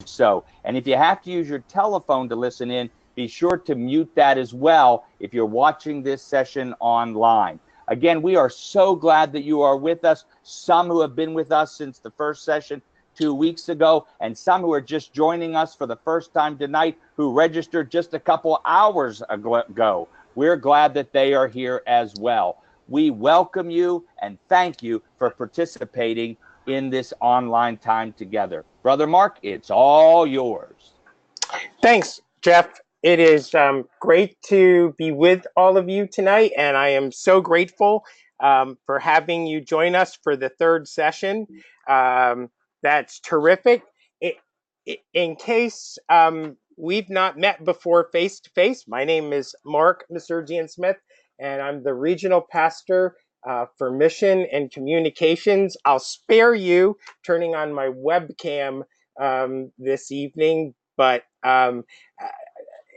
so. And if you have to use your telephone to listen in, be sure to mute that as well if you're watching this session online. Again, we are so glad that you are with us. Some who have been with us since the first session 2 weeks ago, and some who are just joining us for the first time tonight who registered just a couple hours ago. We're glad that they are here as well. We welcome you and thank you for participating in this online time together. Brother Mark, it's all yours. Thanks, Jeff. It is great to be with all of you tonight, and I am so grateful for having you join us for the third session. That's terrific. In case we've not met before face-to-face, my name is Mark Mahserjian-Smith, and I'm the regional pastor for mission and communications. I'll spare you turning on my webcam this evening, but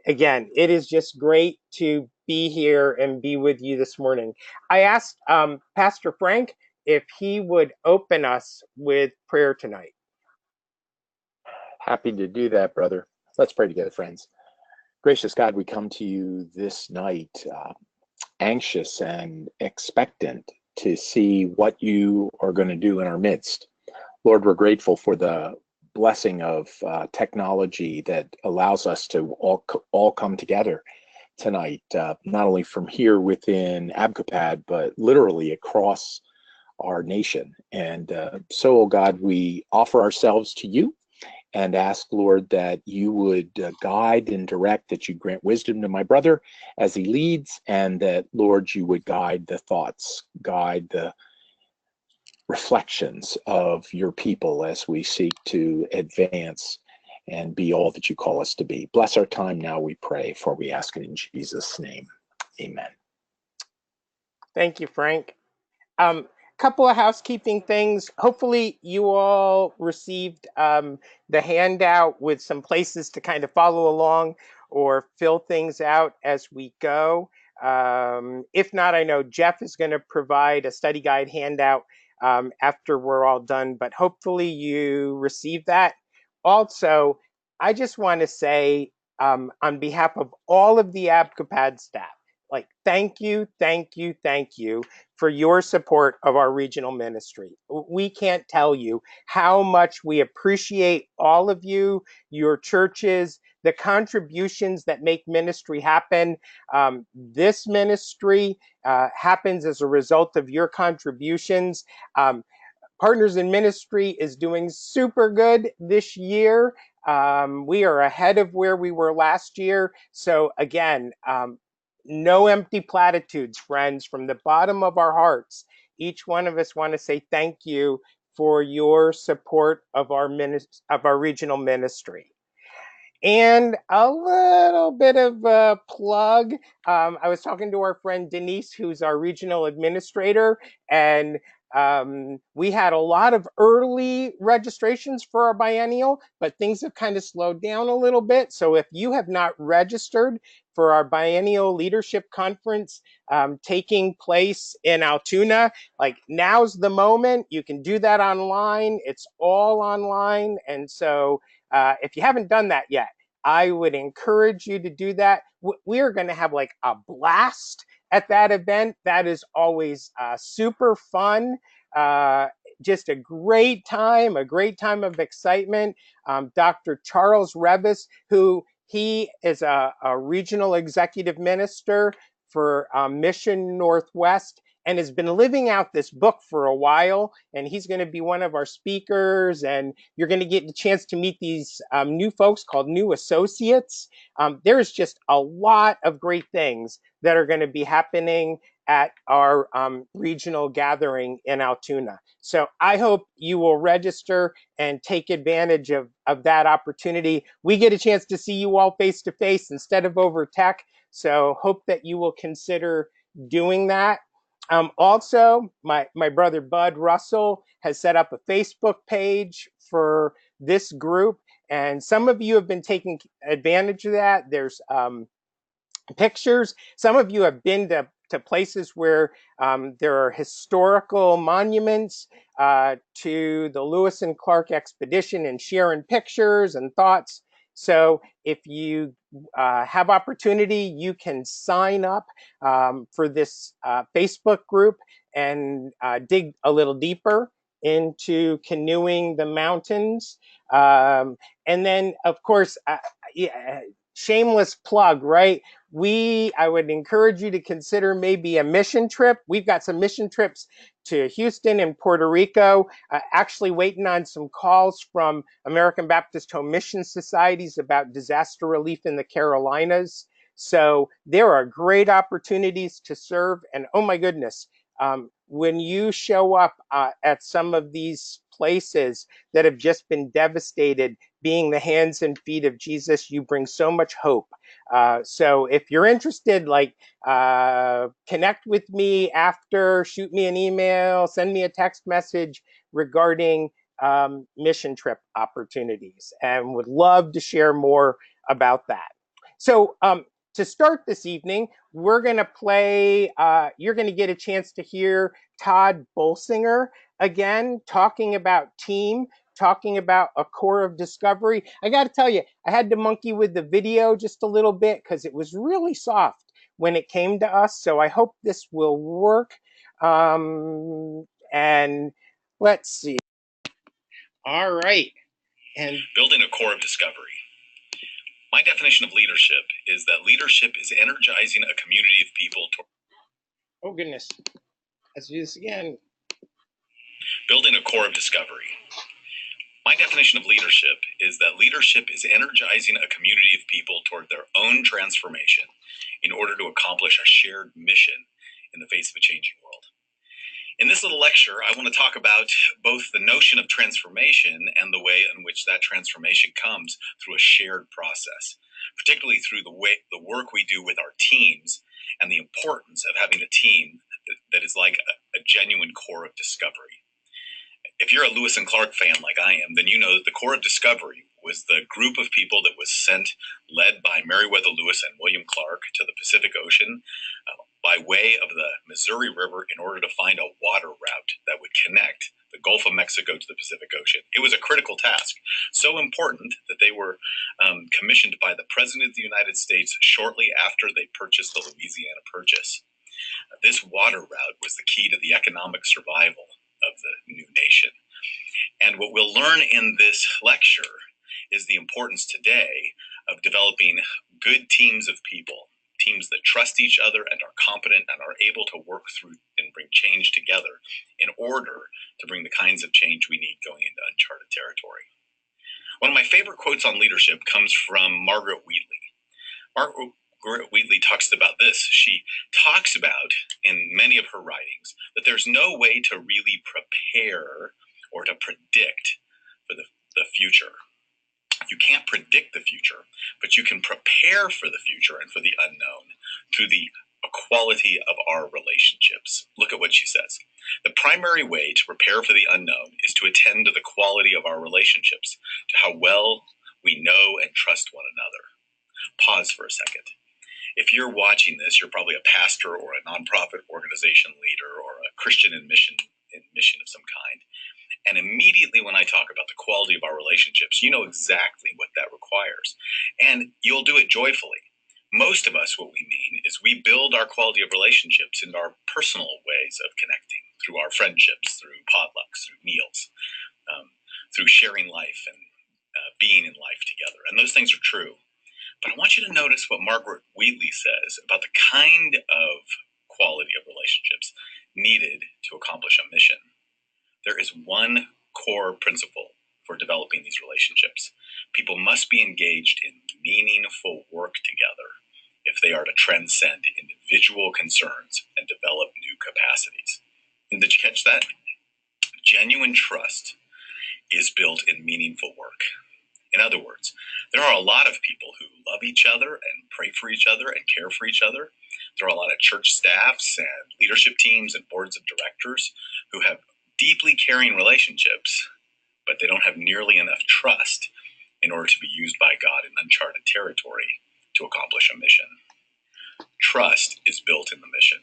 again, it is just great to be here and be with you this morning. I asked Pastor Frank if he would open us with prayer tonight. Happy to do that, brother. Let's pray together, friends. Gracious God, we come to you this night, anxious and expectant to see what you are going to do in our midst. Lord, we're grateful for the blessing of technology that allows us to all come together tonight, not only from here within Abcopad, but literally across our nation. And so, oh God, we offer ourselves to you and ask, Lord, that you would guide and direct, that you grant wisdom to my brother as he leads, and that, Lord, you would guide the thoughts, guide the reflections of your people as we seek to advance and be all that you call us to be. Bless our time now, we pray, for we ask it in Jesus' name. Amen. Thank you, Frank. Couple of housekeeping things. Hopefully you all received the handout with some places to kind of follow along or fill things out as we go. If not, I know Jeff is going to provide a study guide handout after we're all done, but hopefully you received that. Also, I just want to say on behalf of all of the Abcopad staff, like, thank you for your support of our regional ministry. We can't tell you how much we appreciate all of you, your churches, the contributions that make ministry happen. This ministry happens as a result of your contributions. Partners in Ministry is doing super good this year. We are ahead of where we were last year. So again, no empty platitudes, friends. From the bottom of our hearts, each one of us want to say thank you for your support of our regional ministry. And a little bit of a plug. I was talking to our friend Denise, who's our regional administrator, and we had a lot of early registrations for our biennial, but things have kind of slowed down a little bit. So if you have not registered for our biennial leadership conference taking place in Altoona, like, now's the moment. You can do that online. It's all online. And so if you haven't done that yet, I would encourage you to do that. We are going to have like a blast at that event. That is always super fun. Just a great time of excitement. Dr. Charles Revis, who he is a regional executive minister for Mission Northwest and has been living out this book for a while, and he's going to be one of our speakers, and you're going to get the chance to meet these new folks called new associates. There's just a lot of great things that are going to be happening at our regional gathering in Altoona. So I hope you will register and take advantage of that opportunity. We get a chance to see you all face to face instead of over tech, so hope that you will consider doing that. Also, my brother Bud Russell has set up a Facebook page for this group, and some of you have been taking advantage of that. There's pictures. Some of you have been to to places where there are historical monuments, to the Lewis and Clark expedition, and sharing pictures and thoughts. So if you have opportunity, you can sign up for this Facebook group and dig a little deeper into canoeing the mountains. And then, of course, yeah, shameless plug, right? I would encourage you to consider maybe a mission trip. We've got some mission trips to Houston and Puerto Rico, actually waiting on some calls from American Baptist Home Mission Societies about disaster relief in the Carolinas. So there are great opportunities to serve. And oh my goodness, when you show up at some of these places that have just been devastated, being the hands and feet of Jesus, you bring so much hope. So if you're interested, connect with me after, shoot me an email, send me a text message regarding mission trip opportunities, and would love to share more about that. So to start this evening, we're going to play, you're going to get a chance to hear Todd Bolsinger again, talking about team, talking about a core of discovery. I got to tell you, I had to monkey with the video just a little bit because it was really soft when it came to us. So I hope this will work. And let's see. All right. And building a core of discovery. My definition of leadership is that leadership is energizing a community of people toward. Oh goodness. Let's do this again. Building a core of discovery. My definition of leadership is that leadership is energizing a community of people toward their own transformation in order to accomplish a shared mission in the face of a changing world. In this little lecture, I want to talk about both the notion of transformation and the way in which that transformation comes through a shared process, particularly through the work we do with our teams and the importance of having a team that is like a genuine core of discovery. If you're a Lewis and Clark fan like I am, then you know that the core of discovery was the group of people that was sent, led by Meriwether Lewis and William Clark, to the Pacific Ocean by way of the Missouri River in order to find a water route that would connect the Gulf of Mexico to the Pacific Ocean. It was a critical task, so important that they were commissioned by the President of the United States shortly after they purchased the Louisiana Purchase. This water route was the key to the economic survival of the new nation. And what we'll learn in this lecture is the importance today of developing good teams of people, teams that trust each other and are competent and are able to work through and bring change together in order to bring the kinds of change we need going into uncharted territory. One of my favorite quotes on leadership comes from Margaret Wheatley. Margaret Wheatley talks about this. She talks about, in many of her writings, that there's no way to really prepare or to predict for the future. You can't predict the future, but you can prepare for the future and for the unknown through the quality of our relationships. Look at what she says. The primary way to prepare for the unknown is to attend to the quality of our relationships, to how well we know and trust one another. Pause for a second. If you're watching this, you're probably a pastor or a nonprofit organization leader or a Christian in mission of some kind. And immediately when I talk about the quality of our relationships, you know exactly what that requires. And you'll do it joyfully. Most of us, what we mean is we build our quality of relationships in our personal ways of connecting, through our friendships, through potlucks, through meals, through sharing life and being in life together. And those things are true. But I want you to notice what Margaret Wheatley says about the kind of quality of relationships needed to accomplish a mission. There is one core principle for developing these relationships. People must be engaged in meaningful work together if they are to transcend individual concerns and develop new capacities. And did you catch that? Genuine trust is built in meaningful work. In other words, there are a lot of people who love each other and pray for each other and care for each other. There are a lot of church staffs and leadership teams and boards of directors who have deeply caring relationships, but they don't have nearly enough trust in order to be used by God in uncharted territory to accomplish a mission. Trust is built in the mission.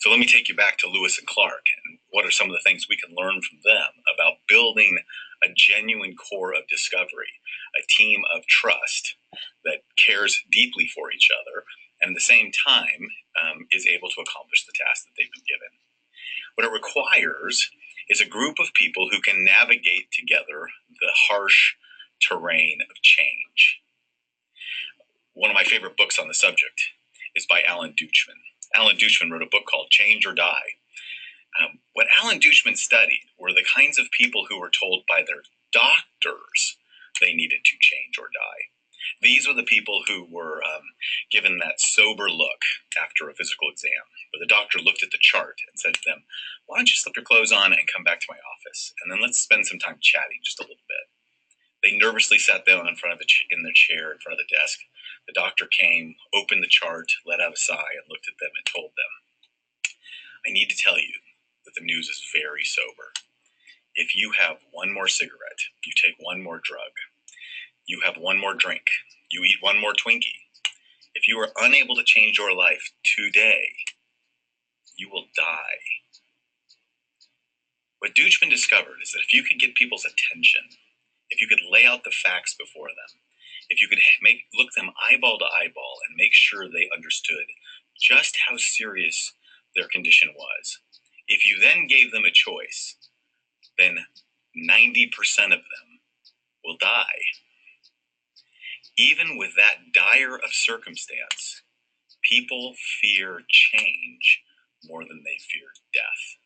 So let me take you back to Lewis and Clark, and what are some of the things we can learn from them about building a genuine core of discovery, a team of trust that cares deeply for each other, and at the same time is able to accomplish the task that they've been given. What it requires is a group of people who can navigate together the harsh terrain of change. One of my favorite books on the subject is by Alan Deutschman. Alan Deutschman wrote a book called Change or Die. What Alan Deutschman studied were the kinds of people who were told by their doctors they needed to change or die. These were the people who were given that sober look after a physical exam, where the doctor looked at the chart and said to them, "Why don't you slip your clothes on and come back to my office, and then let's spend some time chatting just a little bit." They nervously sat down in front of in their chair in front of the desk. The doctor came, opened the chart, let out a sigh, and looked at them and told them, "I need to tell you that the news is very sober. If you have one more cigarette, you take one more drug, you have one more drink, you eat one more Twinkie, if you are unable to change your life today, you will die." What Deutschman discovered is that if you could get people's attention, if you could lay out the facts before them, if you could look them eyeball to eyeball and make sure they understood just how serious their condition was, if you then gave them a choice, then 90% of them will die. Even with that dire of circumstance, people fear change more than they fear death.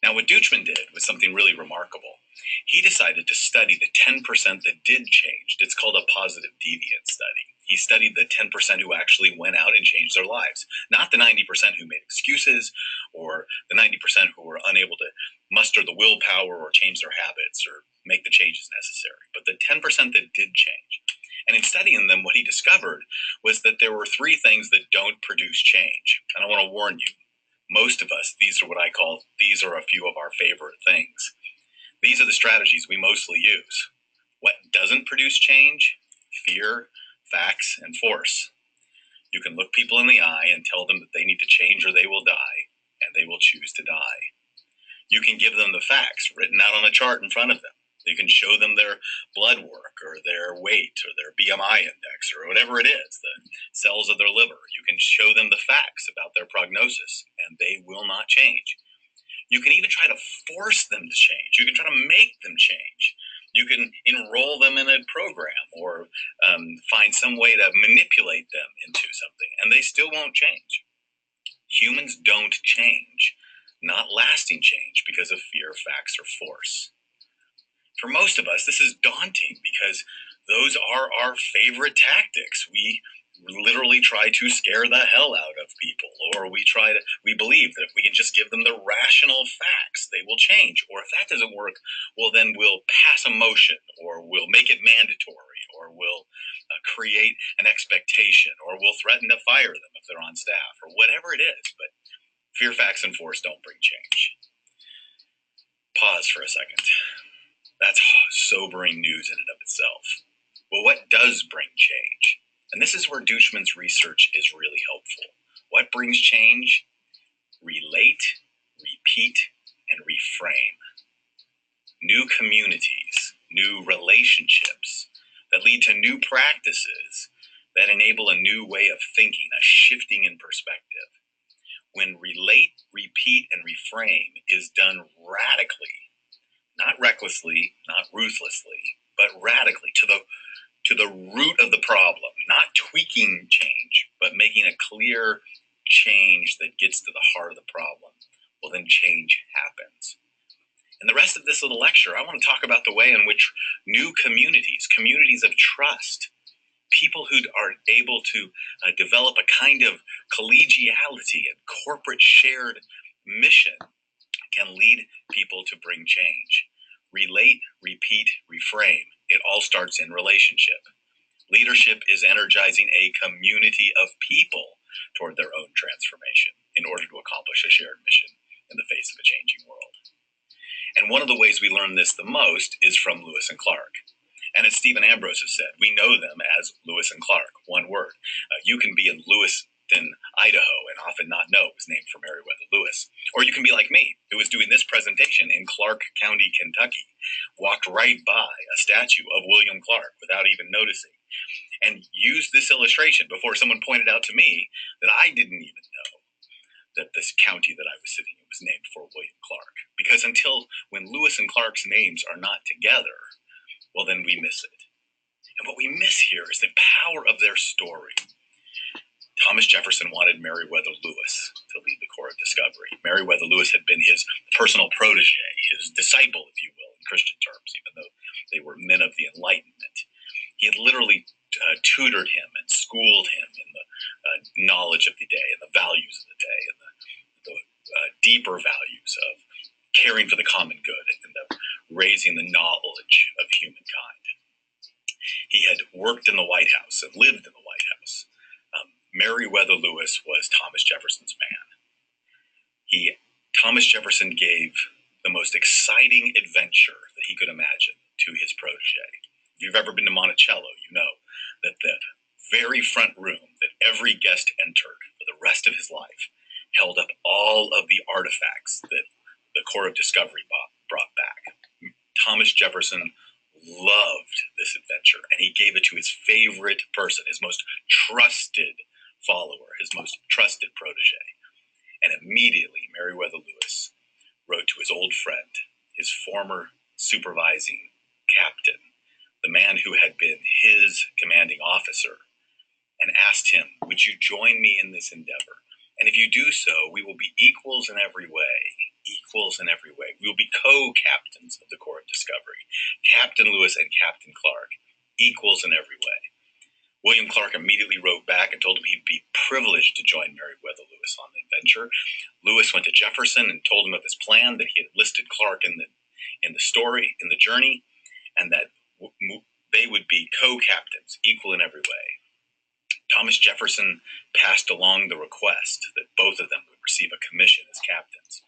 Now, what Deutschman did was something really remarkable. He decided to study the 10% that did change. It's called a positive deviance study. He studied the 10% who actually went out and changed their lives, not the 90% who made excuses or the 90% who were unable to muster the willpower or change their habits or make the changes necessary, but the 10% that did change. And in studying them, what he discovered was that there were three things that don't produce change. And I want to warn you, most of us, these are what I call, these are a few of our favorite things. These are the strategies we mostly use. What doesn't produce change? Fear, facts, and force. You can look people in the eye and tell them that they need to change or they will die, and they will choose to die. You can give them the facts written out on a chart in front of them. You can show them their blood work or their weight or their BMI index or whatever it is, the cells of their liver. You can show them the facts about their prognosis, and they will not change. You can even try to force them to change. You can try to make them change. You can enroll them in a program or find some way to manipulate them into something, and they still won't change. Humans don't change, not lasting change, because of fear, facts, or force. For most of us, this is daunting because those are our favorite tactics. We literally try to scare the hell out of people, or we believe that if we can just give them the rational facts, they will change. Or if that doesn't work, well, then we'll pass a motion, or we'll make it mandatory, or we'll create an expectation, or we'll threaten to fire them if they're on staff, or whatever it is. But fear, facts, and force don't bring change. Pause for a second. That's sobering news in and of itself. Well, what does bring change? And this is where Deutschman's research is really helpful. What brings change? Relate, repeat, and reframe. New communities, new relationships that lead to new practices that enable a new way of thinking, a shifting in perspective. When relate, repeat, and reframe is done radically, not recklessly, not ruthlessly, but radically to the root of the problem, not tweaking change, but making a clear change that gets to the heart of the problem, well, then change happens. In the rest of this little lecture, I want to talk about the way in which new communities of trust, people who are able to develop a kind of collegiality and corporate shared mission can lead people to bring change. Relate, repeat, reframe. It all starts in relationship. Leadership is energizing a community of people toward their own transformation in order to accomplish a shared mission in the face of a changing world. And one of the ways we learn this the most is from Lewis and Clark. And as Stephen Ambrose has said, we know them as Lewis and Clark, one word. You can be in Lewis Captain Idaho and often not know it was named for Meriwether Lewis. Or you can be like me, who was doing this presentation in Clark County, Kentucky, walked right by a statue of William Clark without even noticing, and used this illustration before someone pointed out to me that I didn't even know that this county that I was sitting in was named for William Clark. Because until when Lewis and Clark's names are not together, well, then we miss it. And what we miss here is the power of their story. Thomas Jefferson wanted Meriwether Lewis to lead the Corps of Discovery. Meriwether Lewis had been his personal protege, his disciple, if you will, in Christian terms, even though they were men of the Enlightenment. He had literally tutored him and schooled him in the knowledge of the day and the values of the day and the deeper values of caring for the common good and the raising the knowledge of humankind. He had worked in the White House and lived in the White House. Meriwether Lewis was Thomas Jefferson's man. Thomas Jefferson gave the most exciting adventure that he could imagine to his protege. If you've ever been to Monticello, you know that the very front room that every guest entered for the rest of his life held up all of the artifacts that the Corps of Discovery brought back. Thomas Jefferson loved this adventure, and he gave it to his favorite person, his most trusted follower, his most trusted protege. And immediately, Meriwether Lewis wrote to his old friend, his former supervising captain, the man who had been his commanding officer, and asked him, "Would you join me in this endeavor? And if you do so, we will be equals in every way. Equals in every way. We will be co-captains of the Corps of Discovery. Captain Lewis and Captain Clark, equals in every way." William Clark immediately wrote back and told him he'd be privileged to join Meriwether Lewis on the adventure. Lewis went to Jefferson and told him of his plan, that he had listed Clark in the story, in the journey, and that they would be co-captains, equal in every way. Thomas Jefferson passed along the request that both of them would receive a commission as captains.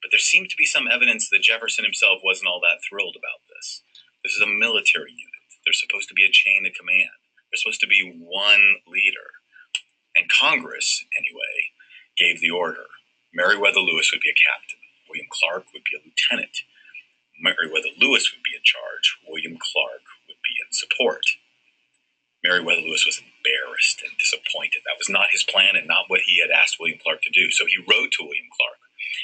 But there seemed to be some evidence that Jefferson himself wasn't all that thrilled about this. This is a military unit. There's supposed to be a chain of command. There's supposed to be one leader. And Congress, anyway, gave the order. Meriwether Lewis would be a captain. William Clark would be a lieutenant. Meriwether Lewis would be in charge. William Clark would be in support. Meriwether Lewis was embarrassed and disappointed. That was not his plan and not what he had asked William Clark to do. So he wrote to William Clark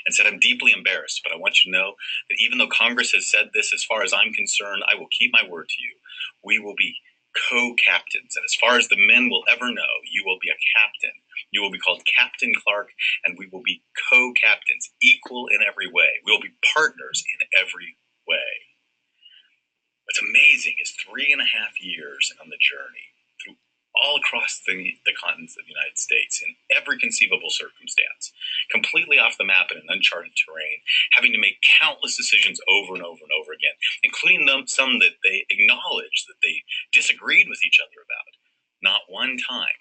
and said, "I'm deeply embarrassed, but I want you to know that even though Congress has said this, as far as I'm concerned, I will keep my word to you. We will be co-captains, and as far as the men will ever know, you will be a captain. You will be called Captain Clark, and we will be co-captains, equal in every way. We will be partners in every way." What's amazing is 3.5 years on the journey, through all across the continents of the United States, in every conceivable circumstance, completely off the map in an uncharted terrain, having to make countless decisions over and over and over again, including some that they acknowledged that they disagreed with each other about. Not one time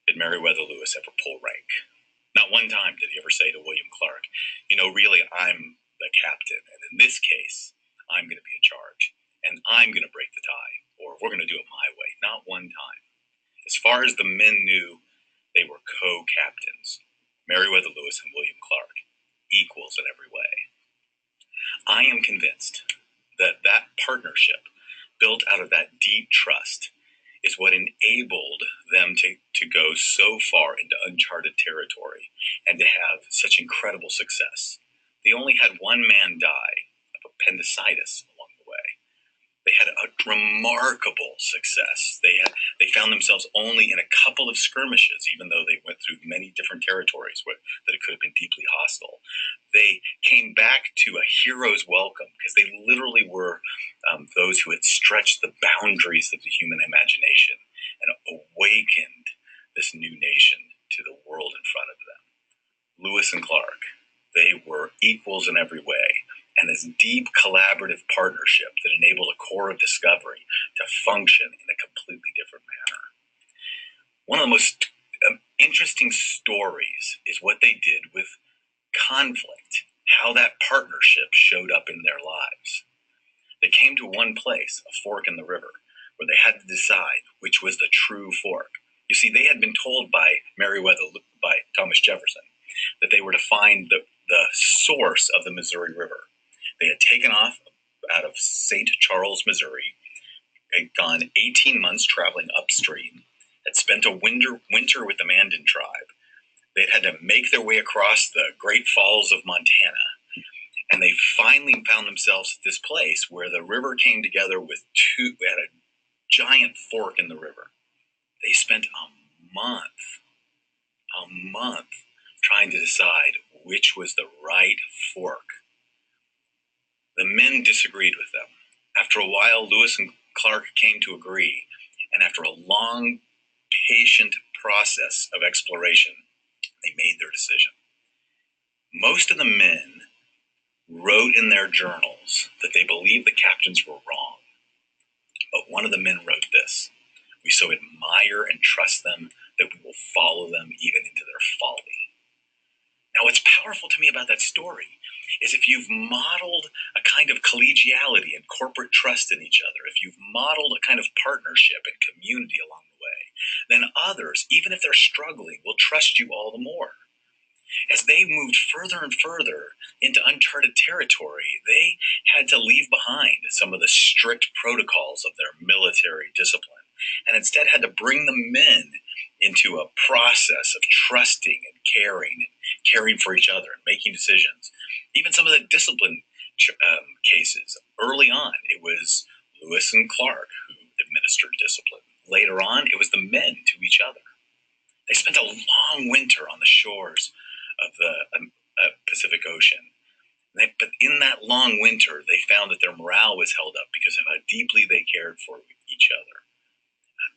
did Meriwether Lewis ever pull rank. Not one time did he ever say to William Clark, "Really, I'm the captain, and in this case, I'm going to be in charge, and I'm going to break the tie, or we're going to do it my way." Not one time. As far as the men knew, they were co-captains. Meriwether Lewis and William Clark, equals in every way. I am convinced that that partnership, built out of that deep trust, is what enabled them to go so far into uncharted territory and to have such incredible success. They only had one man die of appendicitis along the way. They had a remarkable success. They found themselves only in a couple of skirmishes, even though they went through many different territories that it could have been deeply hostile. They came back to a hero's welcome because they literally were those who had stretched the boundaries of the human imagination and awakened this new nation to the world in front of them. Lewis and Clark, they were equals in every way, and this deep collaborative partnership that enabled a Corps of Discovery to function in a completely different manner. One of the most interesting stories is what they did with conflict, how that partnership showed up in their lives. They came to one place, a fork in the river, where they had to decide which was the true fork. You see, they had been told by Thomas Jefferson that they were to find the source of the Missouri River. They had taken off out of St. Charles, Missouri, had gone 18 months traveling upstream, had spent a winter with the Mandan tribe. They'd had to make their way across the Great Falls of Montana, and they finally found themselves at this place where the river came together at a giant fork in the river. They spent a month trying to decide which was the right fork. The men disagreed with them. After a while, Lewis and Clark came to agree, and after a long, patient process of exploration, they made their decision. Most of the men wrote in their journals that they believed the captains were wrong. But one of the men wrote this: "We so admire and trust them that we will follow them even into their folly." Now, what's powerful to me about that story is if you've modeled a kind of collegiality and corporate trust in each other, if you've modeled a kind of partnership and community along the way, then others, even if they're struggling, will trust you all the more. As they moved further and further into uncharted territory, they had to leave behind some of the strict protocols of their military discipline, and instead had to bring the men into a process of trusting and caring for each other and making decisions. Even some of the discipline cases, early on, it was Lewis and Clark who administered discipline. Later on, it was the men to each other. They spent a long winter on the shores of the Pacific Ocean. But in that long winter, they found that their morale was held up because of how deeply they cared for each other.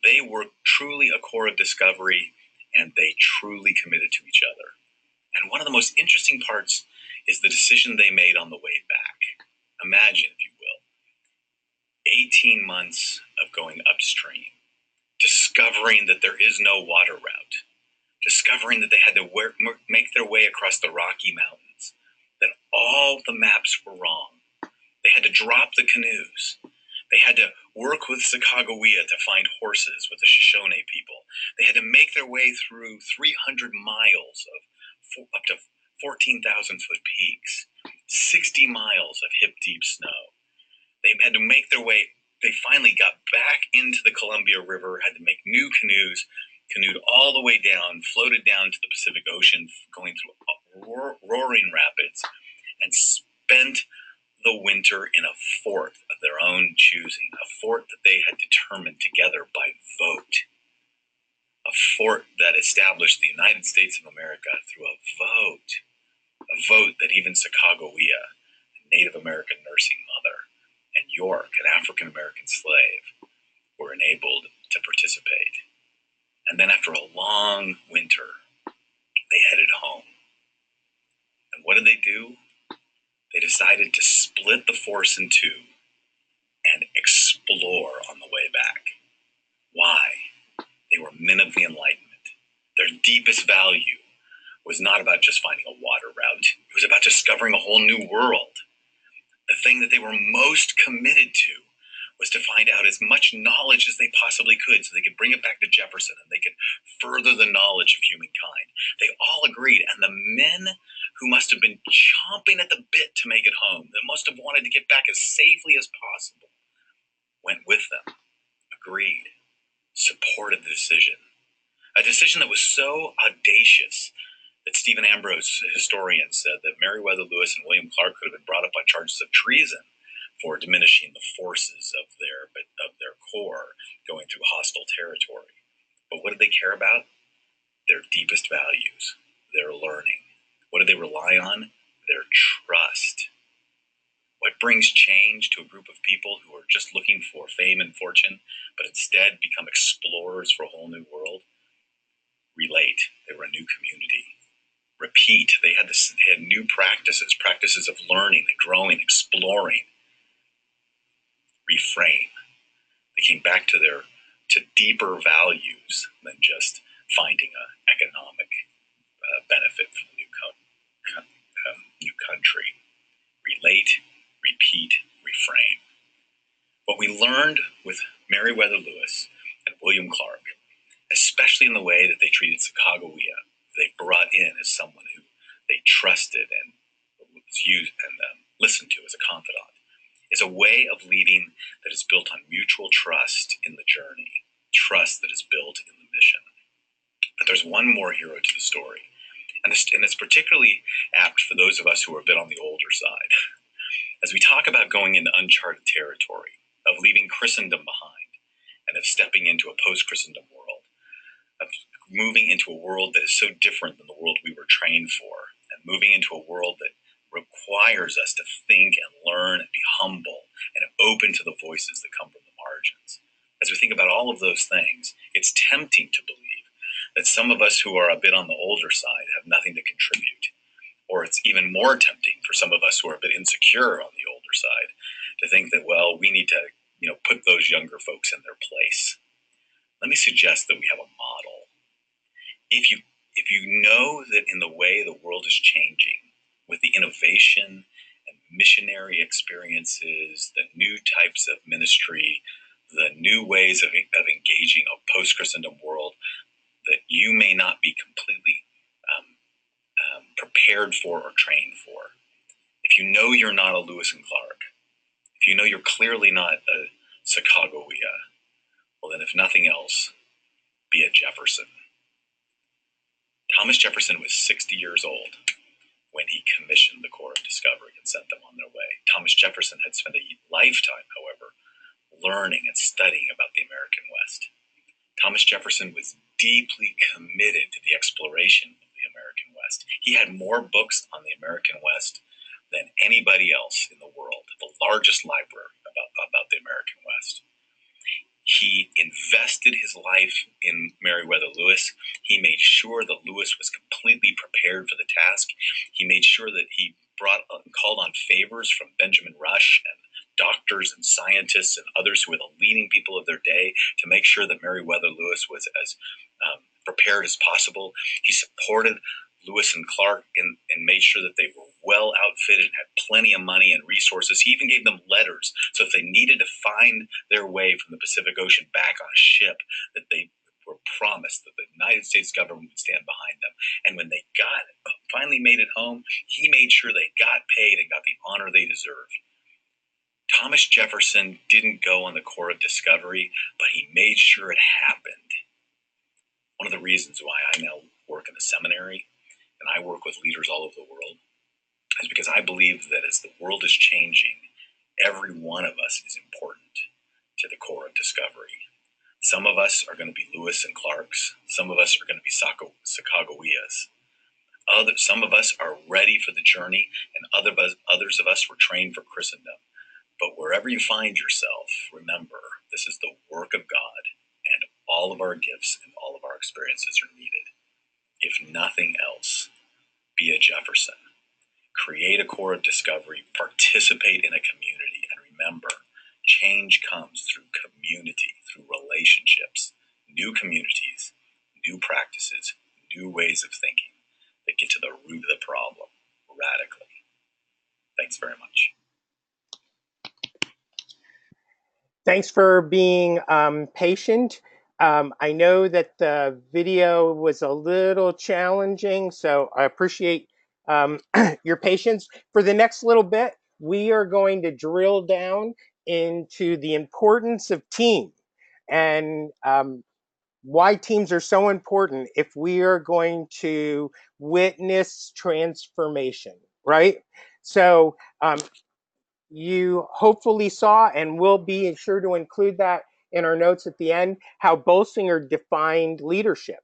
They were truly a core of discovery, and they truly committed to each other. And one of the most interesting parts is the decision they made on the way back. Imagine, if you will, 18 months of going upstream, discovering that there is no water route, discovering that they had to make their way across the Rocky Mountains, that all the maps were wrong. They had to drop the canoes. They had to work with Sacagawea to find horses with the Shoshone people. They had to make their way through 300 miles of up to 14,000 foot peaks, 60 miles of hip-deep snow. They had to make their way. They finally got back into the Columbia River, had to make new canoes, canoed all the way down, floated down to the Pacific Ocean, going through roaring rapids, and spent the winter in a fort of their own choosing, a fort that they had determined together by vote, a fort that established the United States of America through a vote that even Sacagawea, a Native American nursing mother, and York, an African American slave, were enabled to participate. And then after a long winter, they headed home. And what did they do? They decided to split the force in two and explore on the way back. Why? They were men of the Enlightenment. Their deepest value was not about just finding a water route. It was about discovering a whole new world. The thing that they were most committed to was to find out as much knowledge as they possibly could so they could bring it back to Jefferson and they could further the knowledge of humankind. They all agreed, and the men who must have been chomping at the bit to make it home, that must have wanted to get back as safely as possible, went with them, agreed, supported the decision. A decision that was so audacious that Stephen Ambrose, a historian, said that Meriwether Lewis and William Clark could have been brought up on charges of treason for diminishing the forces of their corps going through hostile territory. But what did they care about? Their deepest values, their learning. What did they rely on? Their trust. What brings change to a group of people who are just looking for fame and fortune, but instead become explorers for a whole new world? Relate. They were a new community. Repeat. They had new practices of learning and growing, exploring. Reframe. They came back to deeper values than just finding an economic benefit from the new country. Relate, repeat, reframe. What we learned with Meriwether Lewis and William Clark especially in the way that they treated Sacagawea. They brought in as someone who they trusted and was used and listened to as a confidant, is a way of leading that is built on mutual trust in the journey, trust that is built in the mission. But there's one more hero to the story, and it's particularly apt for those of us who are a bit on the older side. As we talk about going into uncharted territory, of leaving Christendom behind, and of stepping into a post-Christendom world, of moving into a world that is so different than the world we were trained for, and moving into a world that requires us to think and learn and be humble and open to the voices that come from the margins. As we think about all of those things, it's tempting to believe that some of us who are a bit on the older side have nothing to contribute. Or it's even more tempting for some of us who are a bit insecure on the older side to think that, well, we need to, put those younger folks in their place. Let me suggest that we have a model. If you know that in the way the world is changing, with the innovation and missionary experiences, the new types of ministry, the new ways of engaging a post-Christendom world that you may not be completely prepared for or trained for. If you know you're not a Lewis and Clark, if you know you're clearly not a Sacagawea, well then if nothing else, be a Jefferson. Thomas Jefferson was 60 years old when he commissioned the Corps of Discovery and sent them on their way. Thomas Jefferson had spent a lifetime, however, learning and studying about the American West. Thomas Jefferson was deeply committed to the exploration of the American West. He had more books on the American West than anybody else in the world, the largest library about the American West. He invested his life in Meriwether Lewis. He made sure that Lewis was completely prepared for the task. He made sure that he called on favors from Benjamin Rush and doctors and scientists and others who were the leading people of their day to make sure that Meriwether Lewis was as prepared as possible. He supported Lewis and Clark and made sure that they were well outfitted and had plenty of money and resources. He even gave them letters, so if they needed to find their way from the Pacific Ocean back on a ship, that they were promised that the United States government would stand behind them. And when they finally made it home, he made sure they got paid and got the honor they deserved. Thomas Jefferson didn't go on the Corps of Discovery, but he made sure it happened. One of the reasons why I now work in a seminary and I work with leaders all over the world is because I believe that as the world is changing, every one of us is important to the Corps of Discovery. Some of us are going to be Lewis and Clarks. Some of us are going to be Sacagaweas. Some of us are ready for the journey, and others of us were trained for Christendom. But wherever you find yourself, remember, this is the work of God, and all of our gifts and all of our experiences are needed. If nothing else, be a Jefferson. Create a Corps of Discovery, participate in a community, and remember, change comes through community, through relationships, new communities, new practices, new ways of thinking that get to the root of the problem radically. Thanks very much. Thanks for being patient. I know that the video was a little challenging, so I appreciate your patience. For the next little bit, we are going to drill down into the importance of team and why teams are so important if we are going to witness transformation, right? So you hopefully saw, and we'll be sure to include that in our notes at the end, how Bolsinger defined leadership.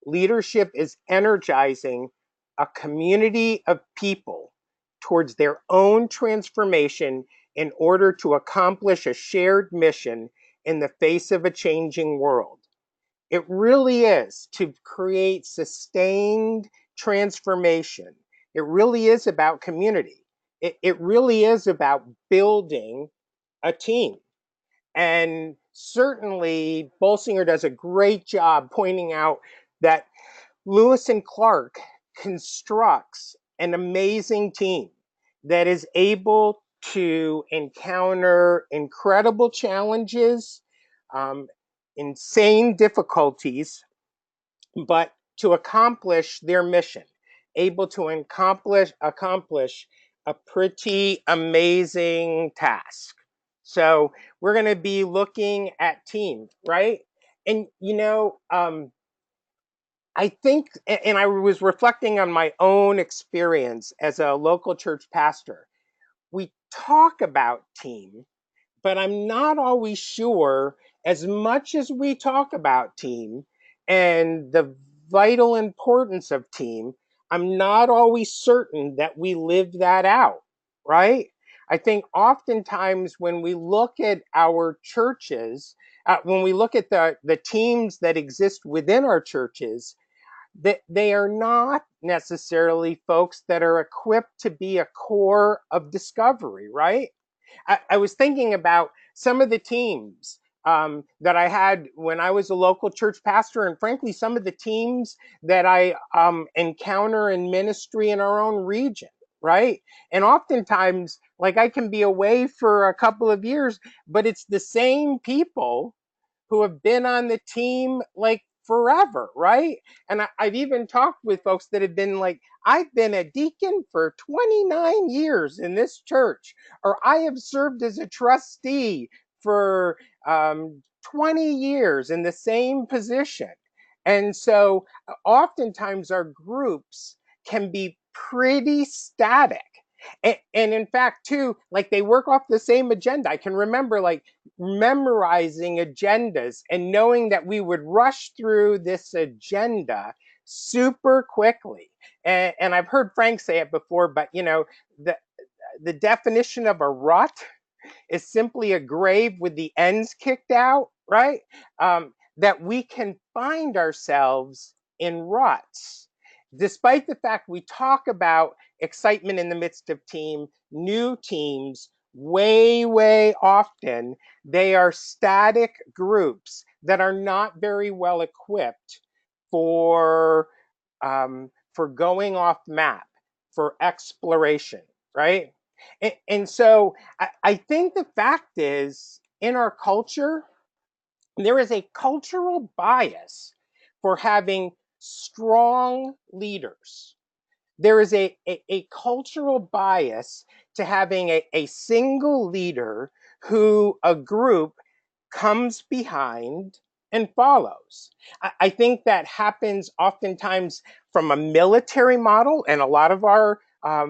Leadership is energizing a community of people towards their own transformation in order to accomplish a shared mission in the face of a changing world. It really is to create sustained transformation. It really is about community. It really is about building a team. And certainly, Bolsinger does a great job pointing out that Lewis and Clark constructs an amazing team that is able to encounter incredible challenges, insane difficulties, but to accomplish their mission, able to accomplish a pretty amazing task. So we're going to be looking at team, right? And I think, and I was reflecting on my own experience as a local church pastor. We talk about team, but I'm not always sure, as much as we talk about team and the vital importance of team, I'm not always certain that we live that out, right? I think oftentimes when we look at our churches, when we look at the teams that exist within our churches, that they are not necessarily folks that are equipped to be a core of discovery, right? I was thinking about some of the teams that I had when I was a local church pastor, and frankly, some of the teams that I encounter in ministry in our own region, right? And oftentimes, like, I can be away for a couple of years, but it's the same people who have been on the team like forever, right? And I've even talked with folks that have been like, I've been a deacon for 29 years in this church, or I have served as a trustee for 20 years in the same position. And so oftentimes our groups can be pretty static. And in fact, too, like, they work off the same agenda. I can remember, like, memorizing agendas and knowing that we would rush through this agenda super quickly. And I've heard Frank say it before, but the the definition of a rut is simply a grave with the ends kicked out, right? That we can find ourselves in ruts. Despite the fact we talk about excitement in the midst of new teams, way often, they are static groups that are not very well equipped for going off map, for exploration, right? And so I think the fact is, in our culture, there is a cultural bias for having strong leaders. There is a cultural bias to having a single leader who a group comes behind and follows. I think that happens oftentimes from a military model, and a lot of our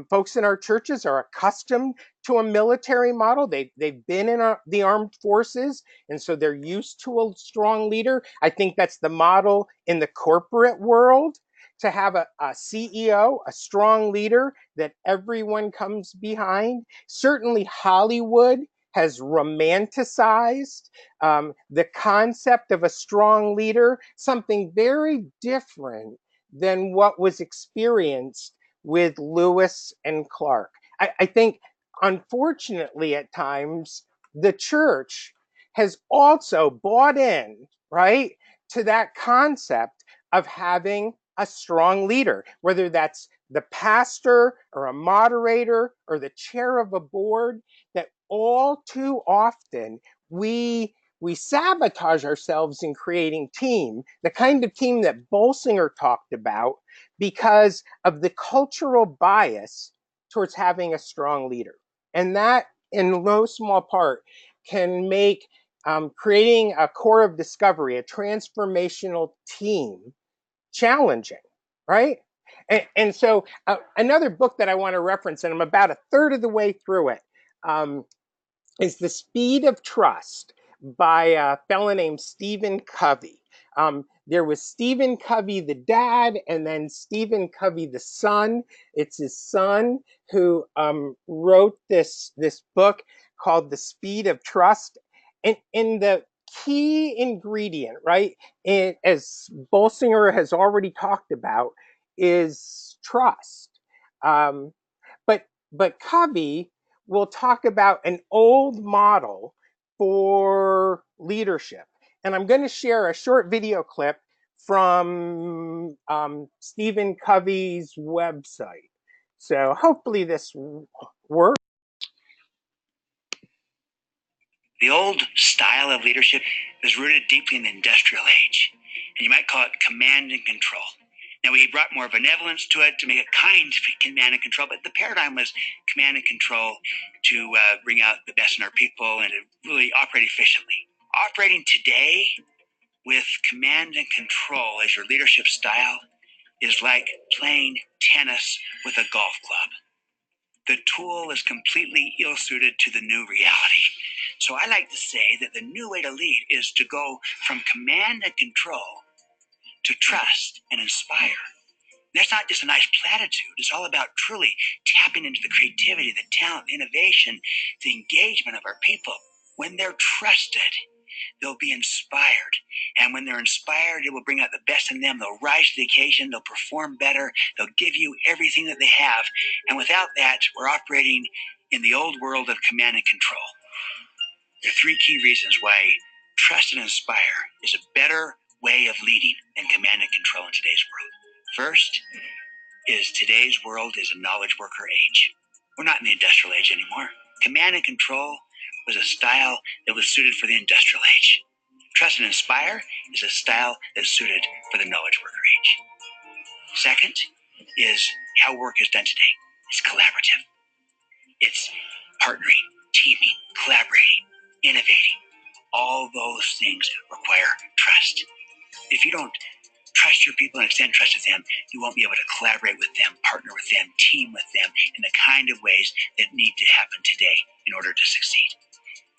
folks in our churches are accustomed to a military model. They've been in the armed forces, and so they're used to a strong leader. I think that's the model in the corporate world, to have a CEO, a strong leader that everyone comes behind. Certainly, Hollywood has romanticized the concept of a strong leader, something very different than what was experienced with Lewis and Clark. I think, unfortunately, at times, the church has also bought in, right, to that concept of having a strong leader, whether that's the pastor or a moderator or the chair of a board, that all too often we sabotage ourselves in creating team, the kind of team that Bolsinger talked about, because of the cultural bias towards having a strong leader. And that, in no small part, can make creating a core of discovery, a transformational team, challenging, right? And so another book that I want to reference, and I'm about a third of the way through it, is The Speed of Trust by a fellow named Stephen Covey. There was Stephen Covey, the dad, and then Stephen Covey, the son. It's his son who wrote this book called The Speed of Trust. And the key ingredient, right, as Bolsinger has already talked about, is trust. But Covey will talk about an old model for leadership. And I'm going to share a short video clip from Stephen Covey's website. So hopefully this works. The old style of leadership is rooted deeply in the industrial age, and you might call it command and control. Now, we brought more benevolence to it to make it kind command and control, but the paradigm was command and control to bring out the best in our people and to really operate efficiently. Operating today with command and control as your leadership style is like playing tennis with a golf club. The tool is completely ill-suited to the new reality. So I like to say that the new way to lead is to go from command and control to trust and inspire. That's not just a nice platitude. It's all about truly tapping into the creativity, the talent, the innovation, the engagement of our people. When they're trusted, they'll be inspired. And when they're inspired, it will bring out the best in them. They'll rise to the occasion. They'll perform better. They'll give you everything that they have. And without that, we're operating in the old world of command and control. There are three key reasons why trust and inspire is a better way of leading than command and control in today's world. First is today's world is a knowledge worker age. We're not in the industrial age anymore. Command and control was a style that was suited for the industrial age. Trust and inspire is a style that's suited for the knowledge worker age. Second is how work is done today. It's collaborative. It's partnering, teaming, collaborating, innovating. All those things require trust. If you don't trust your people and extend trust to them, you won't be able to collaborate with them, partner with them, team with them in the kind of ways that need to happen today in order to succeed.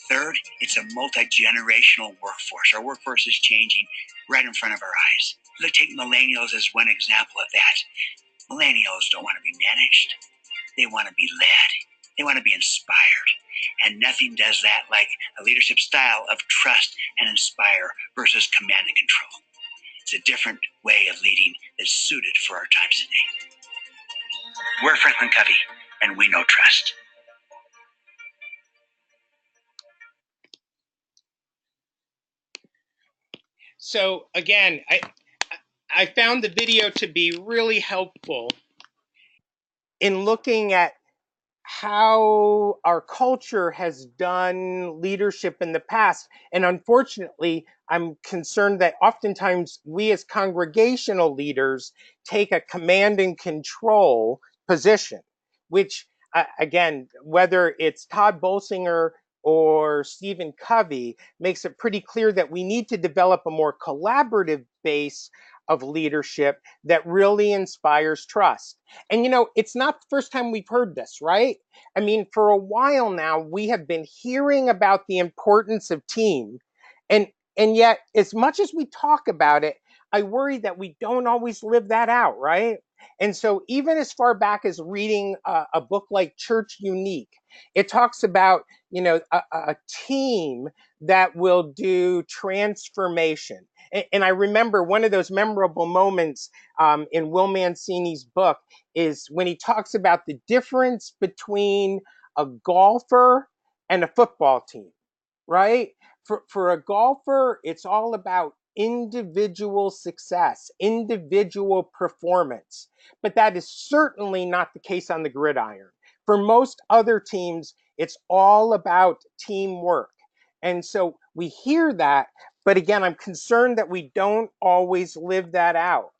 Third, it's a multi-generational workforce. Our workforce is changing right in front of our eyes. Let's take millennials as one example of that. Millennials don't want to be managed. They want to be led. They want to be inspired. And nothing does that like a leadership style of trust and inspire versus command and control. It's a different way of leading that's suited for our times today. We're Franklin Covey, and we know trust. So again, I found the video to be really helpful in looking at how our culture has done leadership in the past. And unfortunately, I'm concerned that oftentimes we as congregational leaders take a command and control position, which again, whether it's Todd Bolsinger or Stephen Covey, makes it pretty clear that we need to develop a more collaborative base of leadership that really inspires trust. And it's not the first time we've heard this, right? I mean, for a while now, we have been hearing about the importance of team. And and yet, as much as we talk about it, I worry that we don't always live that out, right? And so, even as far back as reading a book like Church Unique, it talks about a team that will do transformation. And I remember one of those memorable moments in Will Mancini's book is when he talks about the difference between a golfer and a football team, right? For a golfer, it's all about individual success, individual performance. But that is certainly not the case on the gridiron. For most other teams, it's all about teamwork. And so we hear that, but again, I'm concerned that we don't always live that out.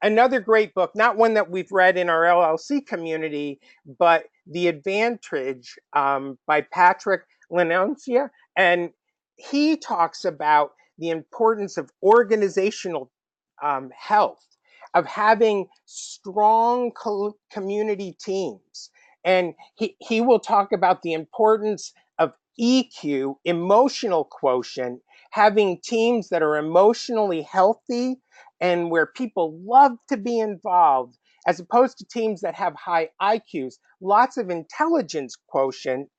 Another great book, not one that we've read in our LLC community, but The Advantage by Patrick Lencioni. And he talks about the importance of organizational health, of having strong community teams. And he will talk about the importance of EQ, emotional quotient, having teams that are emotionally healthy and where people love to be involved, as opposed to teams that have high IQs, lots of intelligence quotient,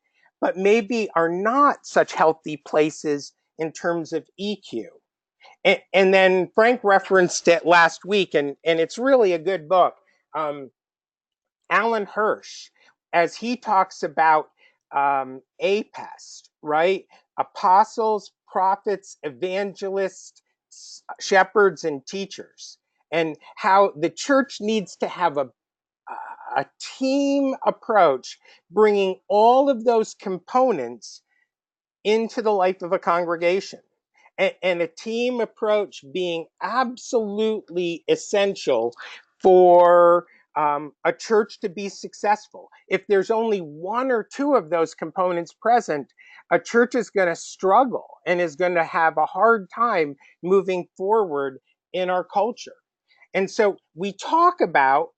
but maybe are not such healthy places in terms of EQ. And then Frank referenced it last week, and it's really a good book. Alan Hirsch, as he talks about APEST, right? Apostles, prophets, evangelists, shepherds, and teachers, and how the church needs to have a team approach, bringing all of those components into the life of a congregation. And a team approach being absolutely essential for a church to be successful. If there's only one or two of those components present, a church is going to struggle and is going to have a hard time moving forward in our culture. And so we talk about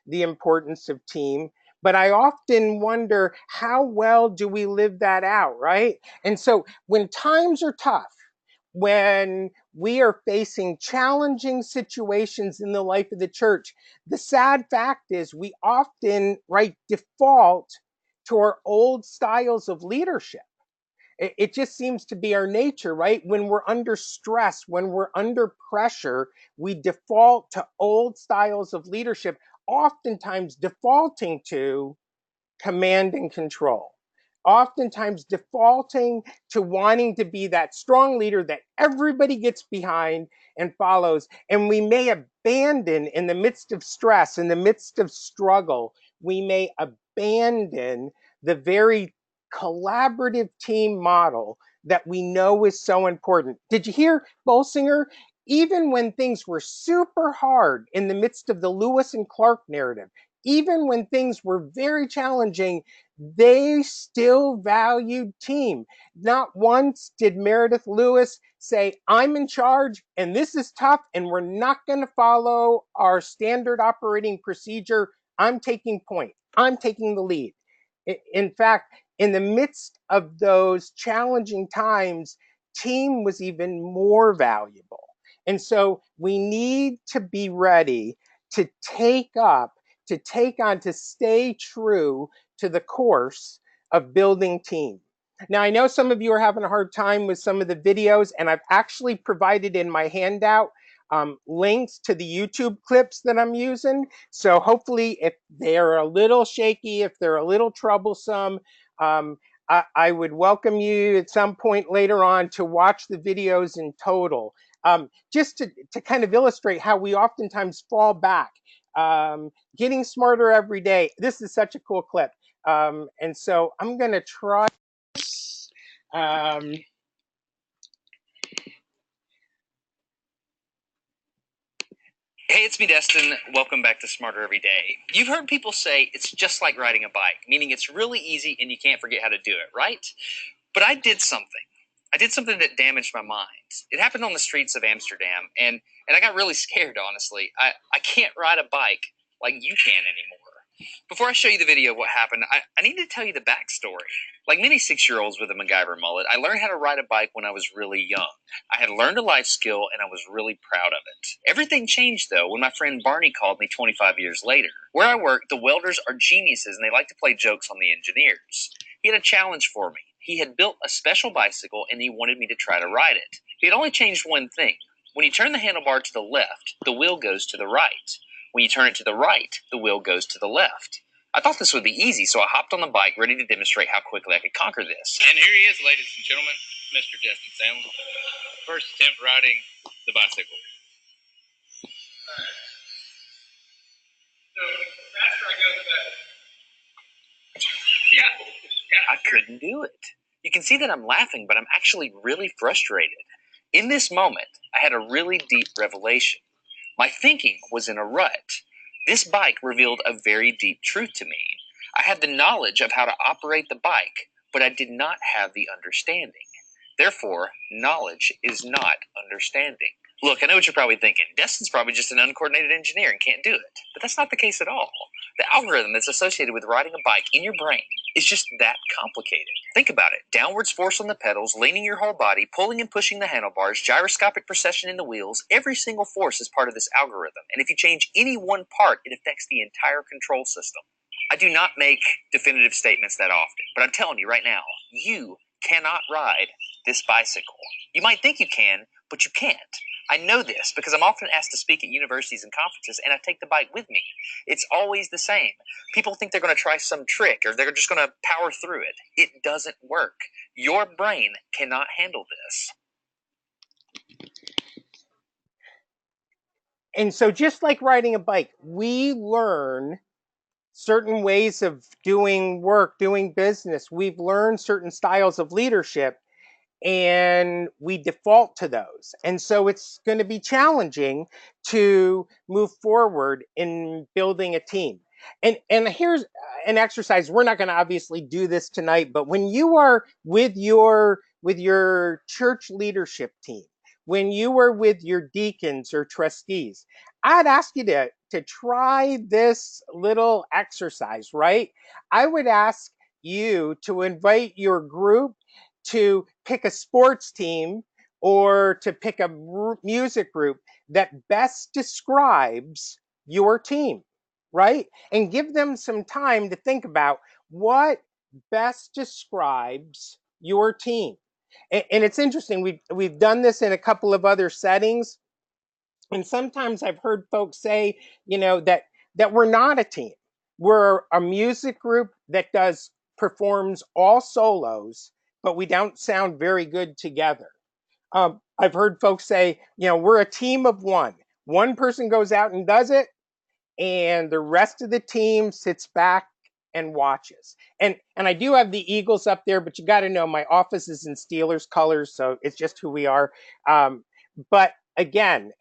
the importance of team, but I often wonder, how well do we live that out, right? And so when times are tough, when we are facing challenging situations in the life of the church, the sad fact is we often, right, default to our old styles of leadership. It just seems to be our nature, right? When we're under stress, when we're under pressure, we default to old styles of leadership, oftentimes defaulting to command and control, oftentimes defaulting to wanting to be that strong leader that everybody gets behind and follows. And we may abandon, in the midst of stress, in the midst of struggle, we may abandon the very collaborative team model that we know is so important. Did you hear Bolsinger? Even when things were super hard in the midst of the Lewis and Clark narrative, even when things were very challenging, they still valued team. Not once did Meredith Lewis say, I'm in charge and this is tough and we're not going to follow our standard operating procedure. I'm taking point. I'm taking the lead. In fact, in the midst of those challenging times, team was even more valuable. And so we need to be ready to take on, to stay true to the course of building team. Now, I know some of you are having a hard time with some of the videos, and I've actually provided in my handout links to the YouTube clips that I'm using. So hopefully, if they're a little shaky, if they're a little troublesome, I would welcome you at some point later on to watch the videos in total, just to kind of illustrate how we oftentimes fall back. Getting smarter every day. This is such a cool clip. And so I'm going to try this. Hey, it's me, Destin. Welcome back to Smarter Every Day. You've heard people say it's just like riding a bike, meaning it's really easy and you can't forget how to do it, right? But I did something. I did something that damaged my mind. It happened on the streets of Amsterdam, and I got really scared, honestly. I can't ride a bike like you can anymore. Before I show you the video of what happened, I need to tell you the backstory. Like many 6-year-olds with a MacGyver mullet, I learned how to ride a bike when I was really young. I had learned a life skill, and I was really proud of it. Everything changed, though, when my friend Barney called me 25 years later. Where I work, the welders are geniuses, and they like to play jokes on the engineers. He had a challenge for me. He had built a special bicycle, and he wanted me to try to ride it. He had only changed one thing. When you turn the handlebar to the left, the wheel goes to the right. When you turn it to the right, the wheel goes to the left. I thought this would be easy, so I hopped on the bike, ready to demonstrate how quickly I could conquer this. And here he is, ladies and gentlemen, Mr. Destin Sandlin. First attempt riding the bicycle. So, the faster I go, the better. Yeah. I couldn't do it. You can see that I'm laughing, but I'm actually really frustrated. In this moment, I had a really deep revelation. My thinking was in a rut. This bike revealed a very deep truth to me. I had the knowledge of how to operate the bike, but I did not have the understanding. Therefore, knowledge is not understanding. Look, I know what you're probably thinking. Destin's probably just an uncoordinated engineer and can't do it. But that's not the case at all. The algorithm that's associated with riding a bike in your brain is just that complicated. Think about it. Downwards force on the pedals, leaning your whole body, pulling and pushing the handlebars, gyroscopic precession in the wheels. Every single force is part of this algorithm. And if you change any one part, it affects the entire control system. I do not make definitive statements that often, but I'm telling you right now, you cannot ride this bicycle. You might think you can, but you can't. I know this because I'm often asked to speak at universities and conferences, and I take the bike with me. It's always the same. People think they're going to try some trick or they're just going to power through it. It doesn't work. Your brain cannot handle this. And so just like riding a bike, we learn certain ways of doing work, doing business. We've learned certain styles of leadership and we default to those. And so it's going to be challenging to move forward in building a team. And here's an exercise. We're not going to obviously do this tonight, but when you are with your church leadership team, when you are with your deacons or trustees, I'd ask you to try this little exercise, right? I would ask you to invite your group to pick a sports team or to pick a music group that best describes your team, right? And give them some time to think about what best describes your team. And it's interesting, we've done this in a couple of other settings, and sometimes I've heard folks say, that we're not a team. We're a music group that performs all solos, but we don't sound very good together. I've heard folks say, we're a team of one. One person goes out and does it, and the rest of the team sits back and watches. And I do have the Eagles up there, but you got to know my office is in Steelers colors, so it's just who we are. But again,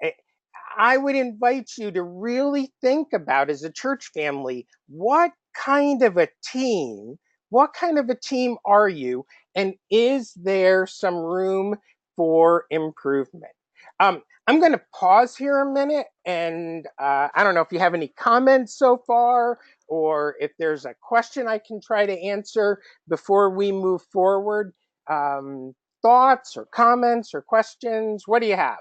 I would invite you to really think about, as a church family, what kind of a team are you? And is there some room for improvement? I'm going to pause here a minute, and I don't know if you have any comments so far, or if there's a question I can try to answer before we move forward. Thoughts or comments or questions? What do you have?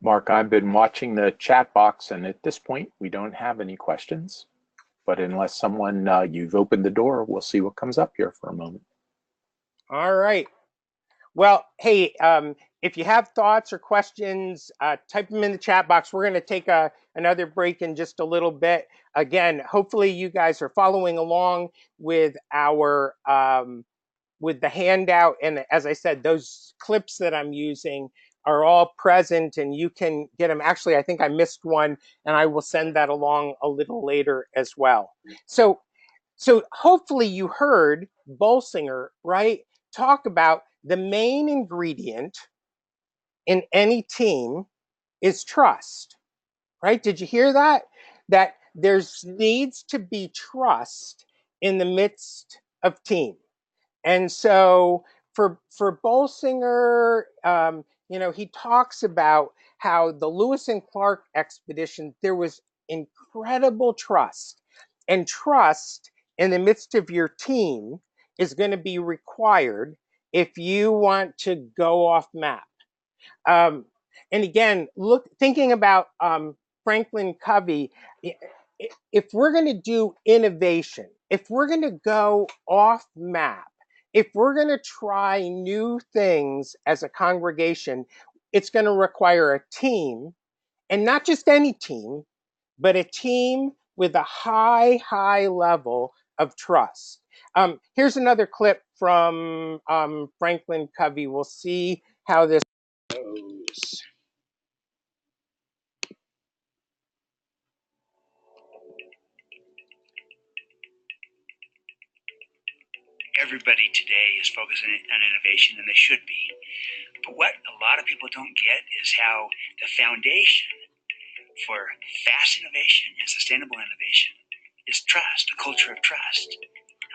Mark, I've been watching the chat box, and at this point, we don't have any questions. But unless someone, you've opened the door, we'll see what comes up here for a moment. All right. Well, hey, if you have thoughts or questions, type them in the chat box. We're going to take another break in just a little bit. Again, hopefully you guys are following along with our with the handout. And as I said, those clips that I'm using are all present, and you can get them. Actually, I think I missed one, and I will send that along a little later as well. So hopefully you heard Bolsinger, right, talk about the main ingredient in any team is trust, right? Did you hear that? That there's needs to be trust in the midst of team. And so for Bolsinger, he talks about how the Lewis and Clark expedition, there was incredible trust. And trust in the midst of your team is going to be required if you want to go off map. And again, thinking about Franklin Covey, if we're going to do innovation, if we're going to go off map, if we're going to try new things as a congregation, it's going to require a team, and not just any team, but a team with a high level of trust. Here's another clip from Franklin Covey. We'll see how this goes. Everybody today is focusing on innovation, and they should be. But what a lot of people don't get is how the foundation for fast innovation and sustainable innovation is trust, a culture of trust.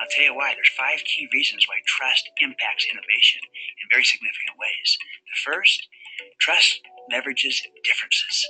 I'll tell you why. There's 5 key reasons why trust impacts innovation in very significant ways. The first, trust leverages differences.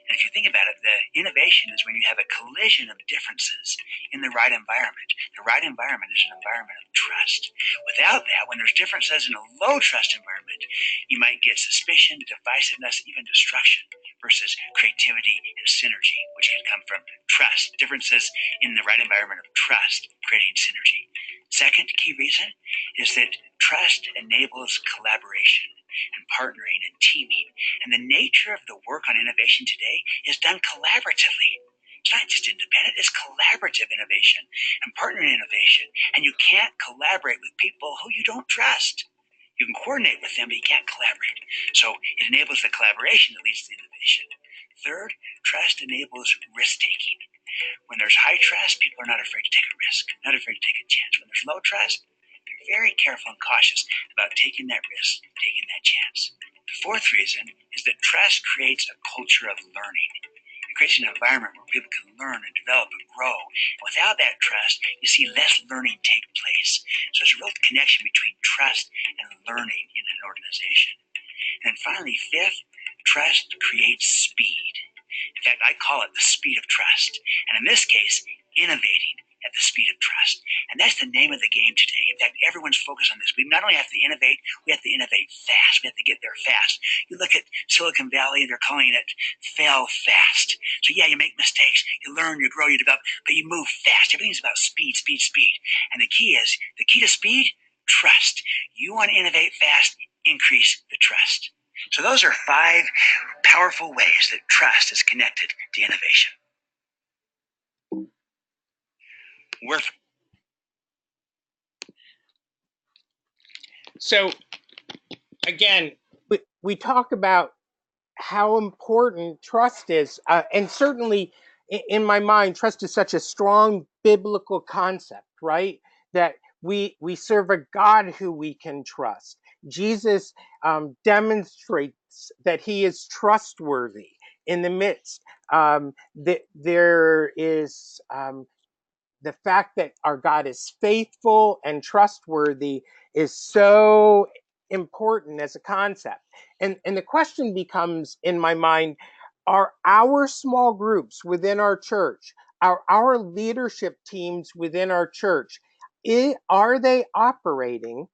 And if you think about it, the innovation is when you have a collision of differences in the right environment. The right environment is an environment of trust. Without that, when there's differences in a low trust environment, you might get suspicion, divisiveness, even destruction, versus creativity and synergy, which can come from trust. Differences in the right environment of trust, creating synergy. Second key reason is that trust enables collaboration and partnering and teaming. And the nature of the work on innovation today is done collaboratively. It's not just independent, it's collaborative innovation and partnering innovation. And you can't collaborate with people who you don't trust. You can coordinate with them, but you can't collaborate. So it enables the collaboration that leads to innovation. Third, trust enables risk-taking. When there's high trust, people are not afraid to take a risk, not afraid to take a chance. When there's low trust, they're very careful and cautious about taking that risk, taking that chance. The fourth reason is that trust creates a culture of learning. It creates an environment where people can learn and develop and grow. And without that trust, you see less learning take place. So there's a real connection between trust and learning in an organization. And then finally, fifth, trust creates speed. In fact, I call it the speed of trust. And in this case, innovating at the speed of trust. And that's the name of the game today. In fact, everyone's focused on this. We not only have to innovate, we have to innovate fast. We have to get there fast. You look at Silicon Valley, they're calling it fail fast. So yeah, you make mistakes, you learn, you grow, you develop, but you move fast. Everything's about speed, speed, speed. And the key to speed, trust. You want to innovate fast, increase the trust. So those are 5 powerful ways that trust is connected to innovation. So again, we talk about how important trust is, and certainly in my mind, trust is such a strong biblical concept, right? That we serve a God who we can trust. Jesus demonstrates that he is trustworthy in the midst. That there is the fact that our God is faithful and trustworthy is so important as a concept. And the question becomes in my mind, are our small groups within our church, our leadership teams within our church, are they operating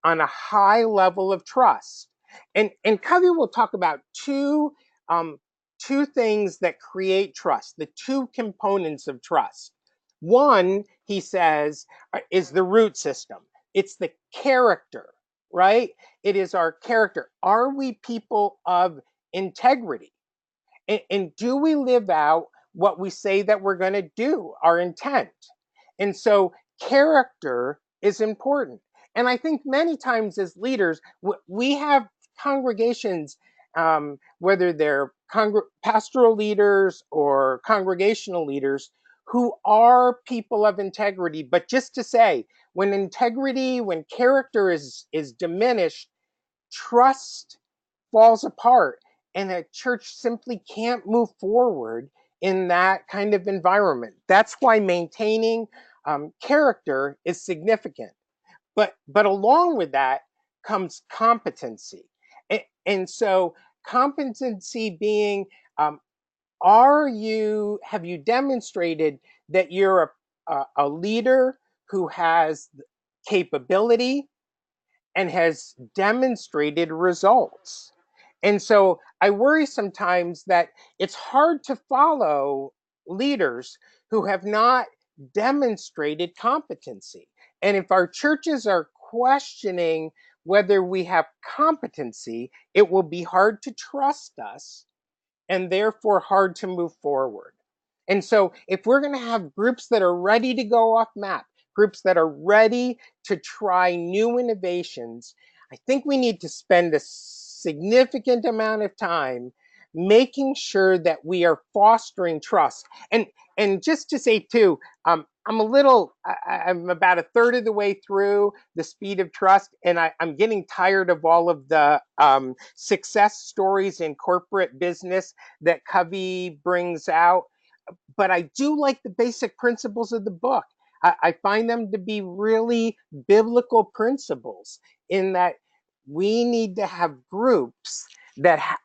on a high level of trust? And Covey will talk about two things that create trust, the two components of trust. One, he says, is the root system. It's the character, right? It is our character. Are we people of integrity? And do we live out what we say that we're going to do, our intent? And so character is important. And I think many times as leaders, we have congregations, whether they're pastoral leaders or congregational leaders, who are people of integrity. But just to say, when character is diminished, trust falls apart, and a church simply can't move forward in that kind of environment. That's why maintaining character is significant. But along with that comes competency. And so competency being, have you demonstrated that you're a leader who has capability and has demonstrated results? And so I worry sometimes that it's hard to follow leaders who have not demonstrated competency. And if our churches are questioning whether we have competency, it will be hard to trust us and therefore hard to move forward. And so if we're going to have groups that are ready to go off map, groups that are ready to try new innovations, I think we need to spend a significant amount of time making sure that we are fostering trust. And just to say too, I'm about a third of the way through the speed of trust, and I'm getting tired of all of the success stories in corporate business that Covey brings out. But I do like the basic principles of the book. I find them to be really biblical principles in that we need to have groups that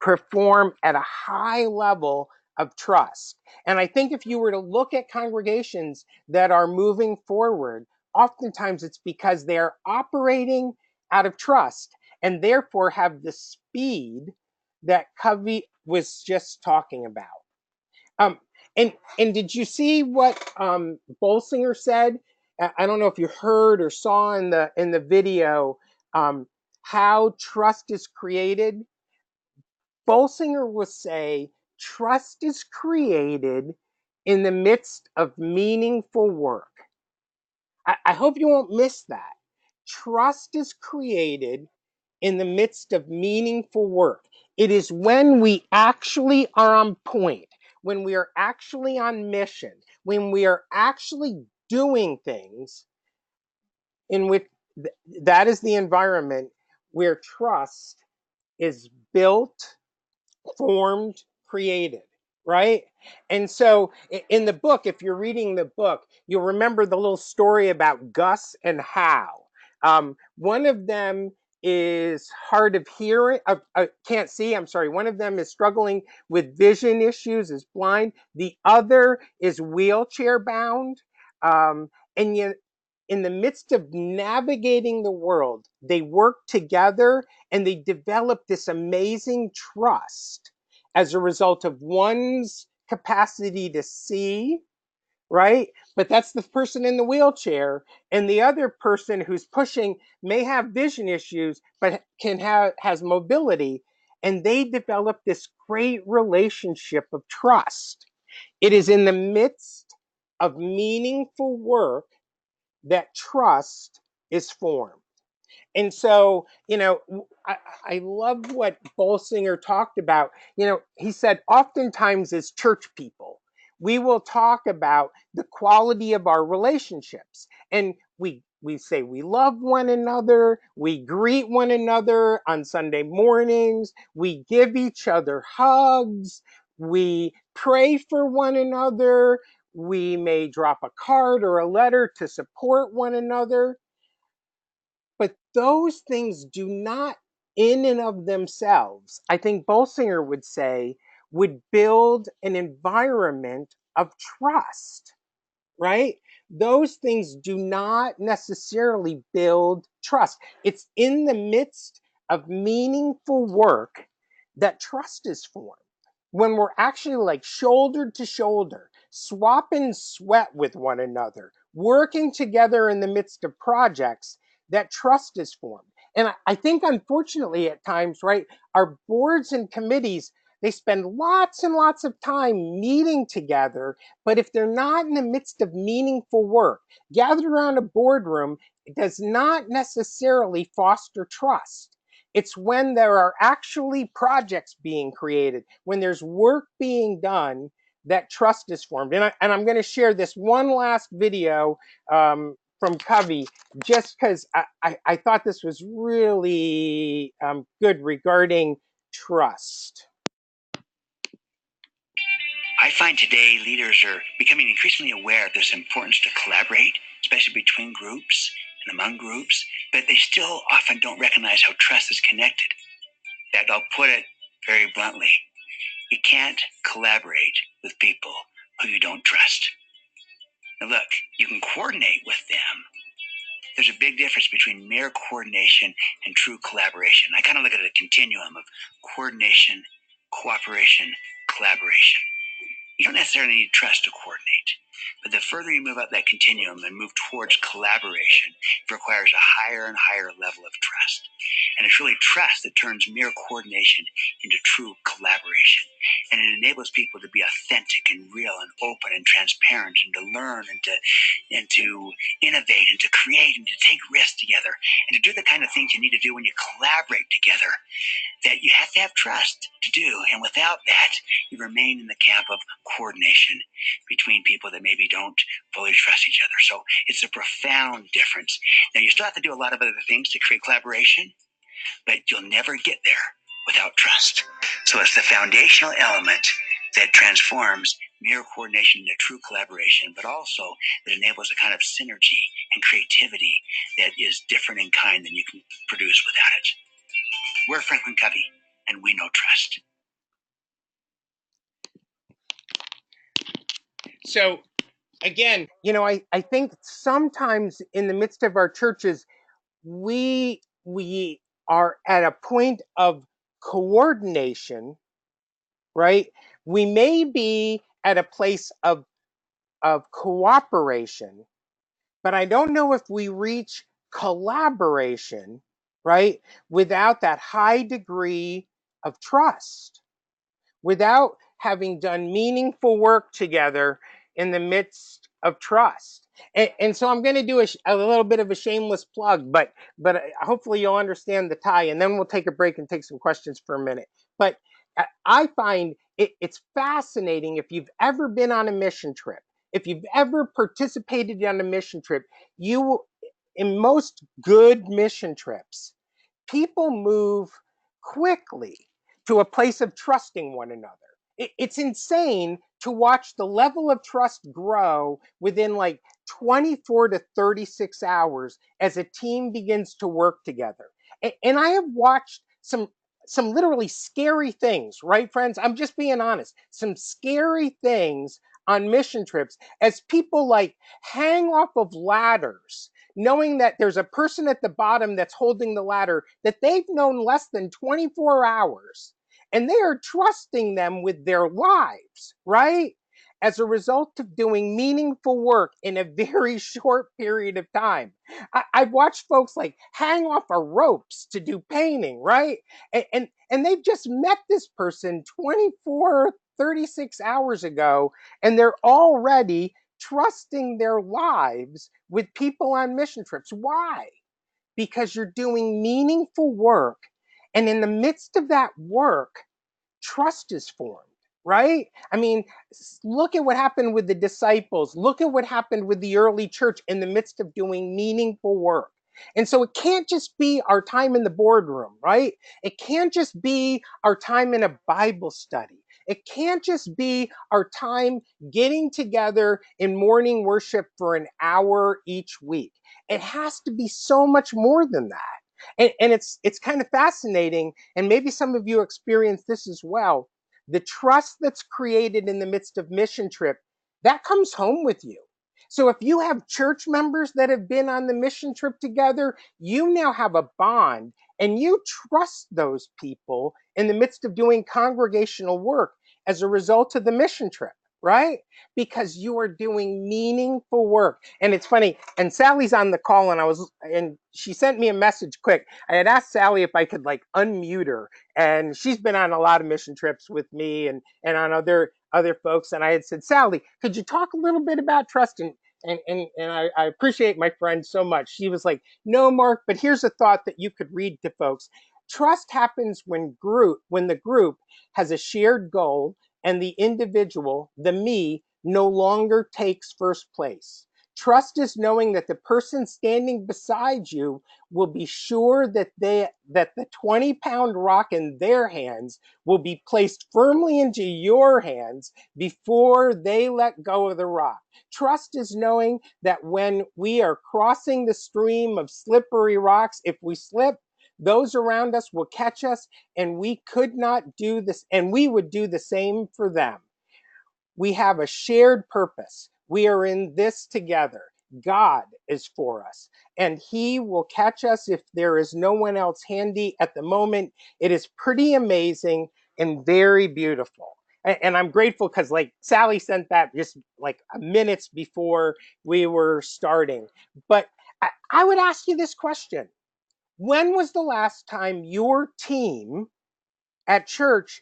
perform at a high level of trust. And I think if you were to look at congregations that are moving forward, oftentimes it's because they're operating out of trust and therefore have the speed that Covey was just talking about. Um, and did you see what Bolsinger said? I don't know if you heard or saw in the video how trust is created. Bolsinger will say trust is created in the midst of meaningful work. I hope you won't miss that. Trust is created in the midst of meaningful work. It is when we actually are on point, when we are actually on mission, when we are actually doing things in which that is the environment where trust is built, formed, created, right? And so in the book, if you're reading the book, you'll remember the little story about Gus and Hal. One of them is hard of hearing, can't see, I'm sorry. One of them is struggling with vision issues, is blind. The other is wheelchair bound. And yet, in the midst of navigating the world, they work together and they develop this amazing trust as a result of one's capacity to see, right? But that's the person in the wheelchair, and the other person who's pushing may have vision issues but has mobility, and they develop this great relationship of trust. It is in the midst of meaningful work that trust is formed. And so, I love what Bolsinger talked about. He said, oftentimes as church people, we will talk about the quality of our relationships. And we say we love one another, we greet one another on Sunday mornings, we give each other hugs, we pray for one another, we may drop a card or a letter to support one another. But those things do not, in and of themselves, I think Bolsinger would say, would build an environment of trust, right? Those things do not necessarily build trust. It's in the midst of meaningful work that trust is formed. When we're actually like shoulder to shoulder, swapping sweat with one another, working together in the midst of projects, that trust is formed. And I think, unfortunately, at times, right, our boards and committees, they spend lots and lots of time meeting together, but if they're not in the midst of meaningful work, gathered around a boardroom, it does not necessarily foster trust. It's when there are actually projects being created, when there's work being done, that trust is formed. And I'm going to share this one last video from Covey, just because I thought this was really good regarding trust. I find today leaders are becoming increasingly aware of this importance to collaborate, especially between groups and among groups, but they still often don't recognize how trust is connected. That I'll put it very bluntly. You can't collaborate with people who you don't trust. Now look, you can coordinate with them. There's a big difference between mere coordination and true collaboration. I kind of look at a continuum of coordination, cooperation, collaboration. You don't necessarily need trust to coordinate, but the further you move up that continuum and move towards collaboration, it requires a higher and higher level of trust. And it's really trust that turns mere coordination into true collaboration. And it enables people to be authentic and real and open and transparent and to learn and to innovate and to create and to take risks together and to do the kind of things you need to do when you collaborate together that you have to have trust to do. And without that, you remain in the camp of coordination between people that maybe don't fully trust each other. So it's a profound difference. Now, you still have to do a lot of other things to create collaboration, but you'll never get there without trust. So it's the foundational element that transforms mere coordination into true collaboration, but also that enables a kind of synergy and creativity that is different in kind than you can produce without it. We're Franklin Covey, and we know trust. So again, I think sometimes in the midst of our churches, we are at a point of coordination, right? We may be at a place of cooperation, but I don't know if we reach collaboration, right, without that high degree of trust, without having done meaningful work together in the midst of trust. And so I'm going to do a little bit of a shameless plug, but hopefully you'll understand the tie, and then we'll take a break and take some questions for a minute. But I find it's fascinating. If you've ever been on a mission trip, if you've ever participated on a mission trip, in most good mission trips, people move quickly to a place of trusting one another. It's insane to watch the level of trust grow within like 24 to 36 hours as a team begins to work together. And I have watched some literally scary things, right, friends? I'm just being honest. Some scary things on mission trips as people like hang off of ladders, knowing that there's a person at the bottom that's holding the ladder that they've known less than 24 hours, and they are trusting them with their lives, right? As a result of doing meaningful work in a very short period of time. I've watched folks like hang off of ropes to do painting, right? And they've just met this person 24, 36 hours ago, and they're already trusting their lives with people on mission trips. Why? Because you're doing meaningful work, and in the midst of that work, trust is formed, right? I mean, look at what happened with the disciples. Look at what happened with the early church in the midst of doing meaningful work. And so it can't just be our time in the boardroom, right? It can't just be our time in a Bible study. It can't just be our time getting together in morning worship for an hour each week. It has to be so much more than that. And it's kind of fascinating, and maybe some of you experience this as well. The trust that's created in the midst of mission trip, that comes home with you. So if you have church members that have been on the mission trip together, you now have a bond, and you trust those people in the midst of doing congregational work as a result of the mission trip, right? Because you are doing meaningful work. And it's funny, and Sally's on the call, and she sent me a message quick. I had asked Sally if I could like unmute her, and she's been on a lot of mission trips with me and on other folks. And I had said, Sally, could you talk a little bit about trust? And I appreciate my friend so much. She was like, no, Mark, but here's a thought that you could read to folks. Trust happens when the group has a shared goal, and the individual, the me, no longer takes first place. Trust is knowing that the person standing beside you will be sure that the 20-pound rock in their hands will be placed firmly into your hands before they let go of the rock. Trust is knowing that when we are crossing the stream of slippery rocks, if we slip, those around us will catch us, and we could not do this, and we would do the same for them. We have a shared purpose. We are in this together. God is for us, and He will catch us if there is no one else handy at the moment. It is pretty amazing and very beautiful. And I'm grateful because like Sally sent that just like minutes before we were starting. But I would ask you this question. When was the last time your team at church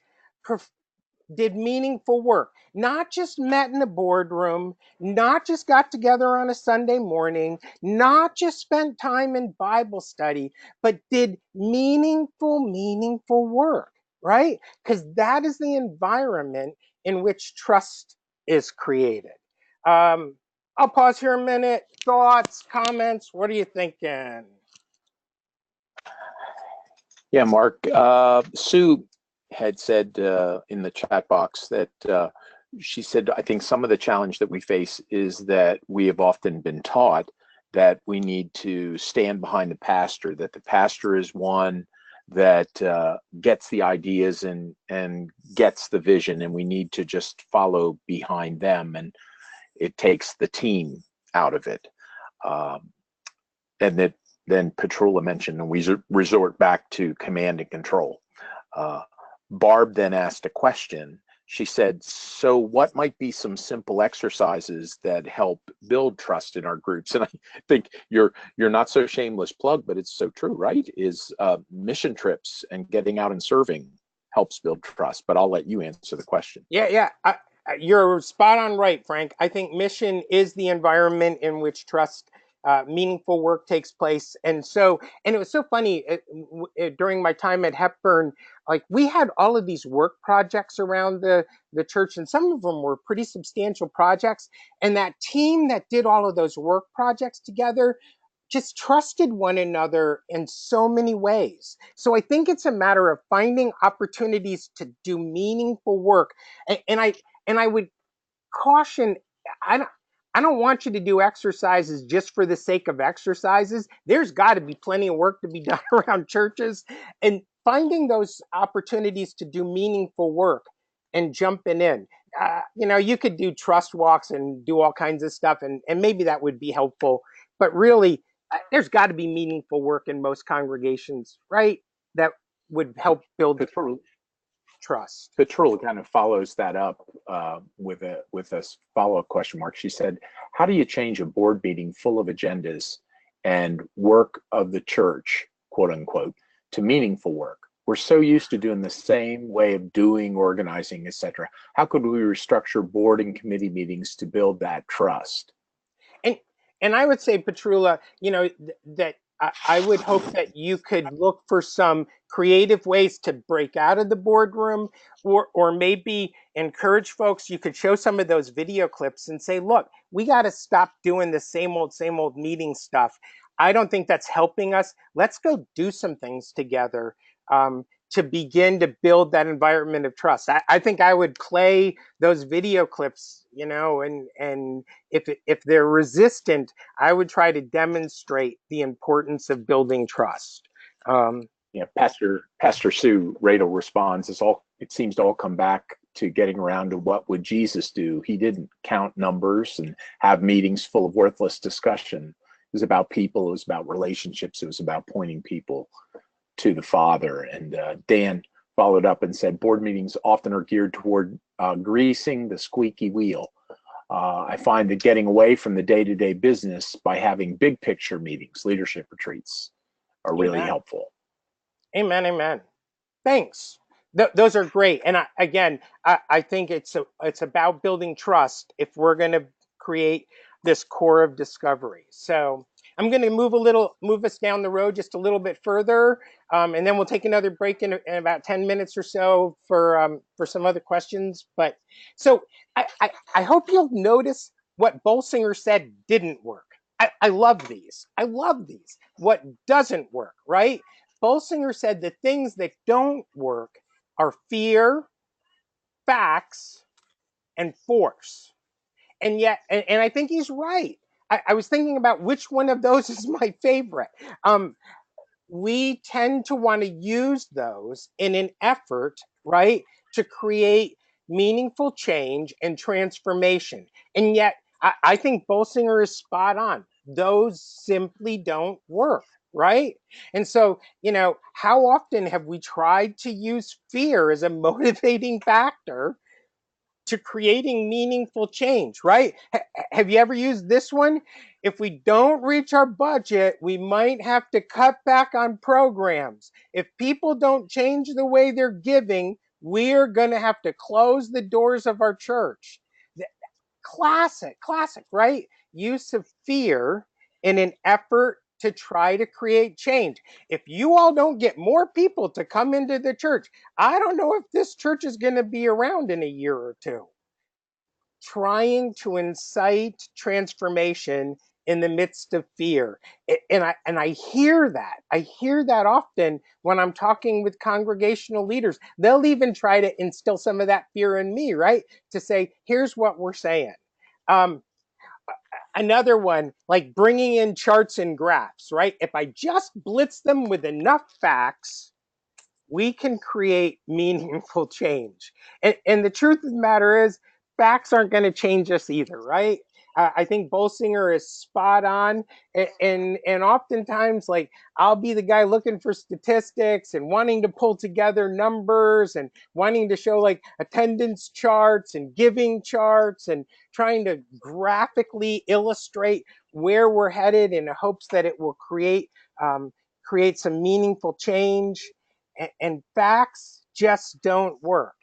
did meaningful work? Not just met in a boardroom, not just got together on a Sunday morning, not just spent time in Bible study, but did meaningful work, right? Because that is the environment in which trust is created. I'll pause here a minute. Thoughts, comments, what are you thinking? Yeah, Mark. Sue had said in the chat box that she said, I think some of the challenge that we face is that we have often been taught that we need to stand behind the pastor, that the pastor is one that gets the ideas and gets the vision, and we need to just follow behind them, and it takes the team out of it. And that then Petrula mentioned, and we resort back to command and control. Barb then asked a question. She said, so what might be some simple exercises that help build trust in our groups? And I think your not so shameless plug, but it's so true, right? Is mission trips and getting out and serving helps build trust. But I'll let you answer the question. Yeah. You're spot on right, Frank. I think mission is the environment in which trust, meaningful work takes place. And it was so funny during my time at Hepburn, like we had all of these work projects around the church, and some of them were pretty substantial projects. And that team that did all of those work projects together just trusted one another in so many ways. So I think it's a matter of finding opportunities to do meaningful work. And I would caution, I don't I don't want you to do exercises just for the sake of exercises. There's got to be plenty of work to be done around churches, and finding those opportunities to do meaningful work and jumping in. You could do trust walks and do all kinds of stuff, and maybe that would be helpful. But really, there's got to be meaningful work in most congregations, right? That would help build trust. Patrol kind of follows that up with a follow-up question mark. She said, how do you change a board meeting full of agendas and work of the church, quote unquote, to meaningful work? We're so used to doing the same way of doing, organizing, etc. How could we restructure board and committee meetings to build that trust? And I would say, Petrula, that I would hope that you could look for some creative ways to break out of the boardroom, or maybe encourage folks. You could show some of those video clips and say, look, we got to stop doing the same old meeting stuff. I don't think that's helping us. Let's go do some things together to begin to build that environment of trust. I think I would play those video clips, and if they're resistant, I would try to demonstrate the importance of building trust. Pastor Sue Radel responds, it seems to all come back to getting around to what would Jesus do. He didn't count numbers and have meetings full of worthless discussion. It was about people. It was about relationships. It was about pointing people to the Father. And Dan followed up and said, board meetings often are geared toward greasing the squeaky wheel. I find that getting away from the day-to-day business by having big picture meetings, leadership retreats, are really helpful. Amen. Thanks. Those are great. And I think it's about building trust if we're going to create this core of discovery. So I'm going to move us down the road just a little bit further, and then we'll take another break in about 10 minutes or so for some other questions. But so I hope you'll notice what Bolsinger said didn't work. I love these. What doesn't work, right? Bolsinger said the things that don't work are fear, facts, and force. And yet, and I think he's right. I was thinking about which one of those is my favorite. We tend to want to use those in an effort, right, to create meaningful change and transformation. And yet, I think Bolsinger is spot on. Those simply don't work, right? And so, how often have we tried to use fear as a motivating factor to creating meaningful change, right? Have you ever used this one? If we don't reach our budget, we might have to cut back on programs. If people don't change the way they're giving, we're going to have to close the doors of our church. Classic, right? Use of fear in an effort to try to create change. If you all don't get more people to come into the church, I don't know if this church is going to be around in a year or two. Trying to incite transformation in the midst of fear. And I hear that. I hear that often when I'm talking with congregational leaders. They'll even try to instill some of that fear in me, right? To say, here's what we're saying. Another one, like bringing in charts and graphs, right? If I just blitz them with enough facts, we can create meaningful change. And the truth of the matter is, facts aren't going to change us either, right? I think Bolsinger is spot on. And oftentimes, like, I'll be the guy looking for statistics and wanting to pull together numbers and wanting to show like attendance charts and giving charts and trying to graphically illustrate where we're headed in hopes that it will create some meaningful change. And facts just don't work.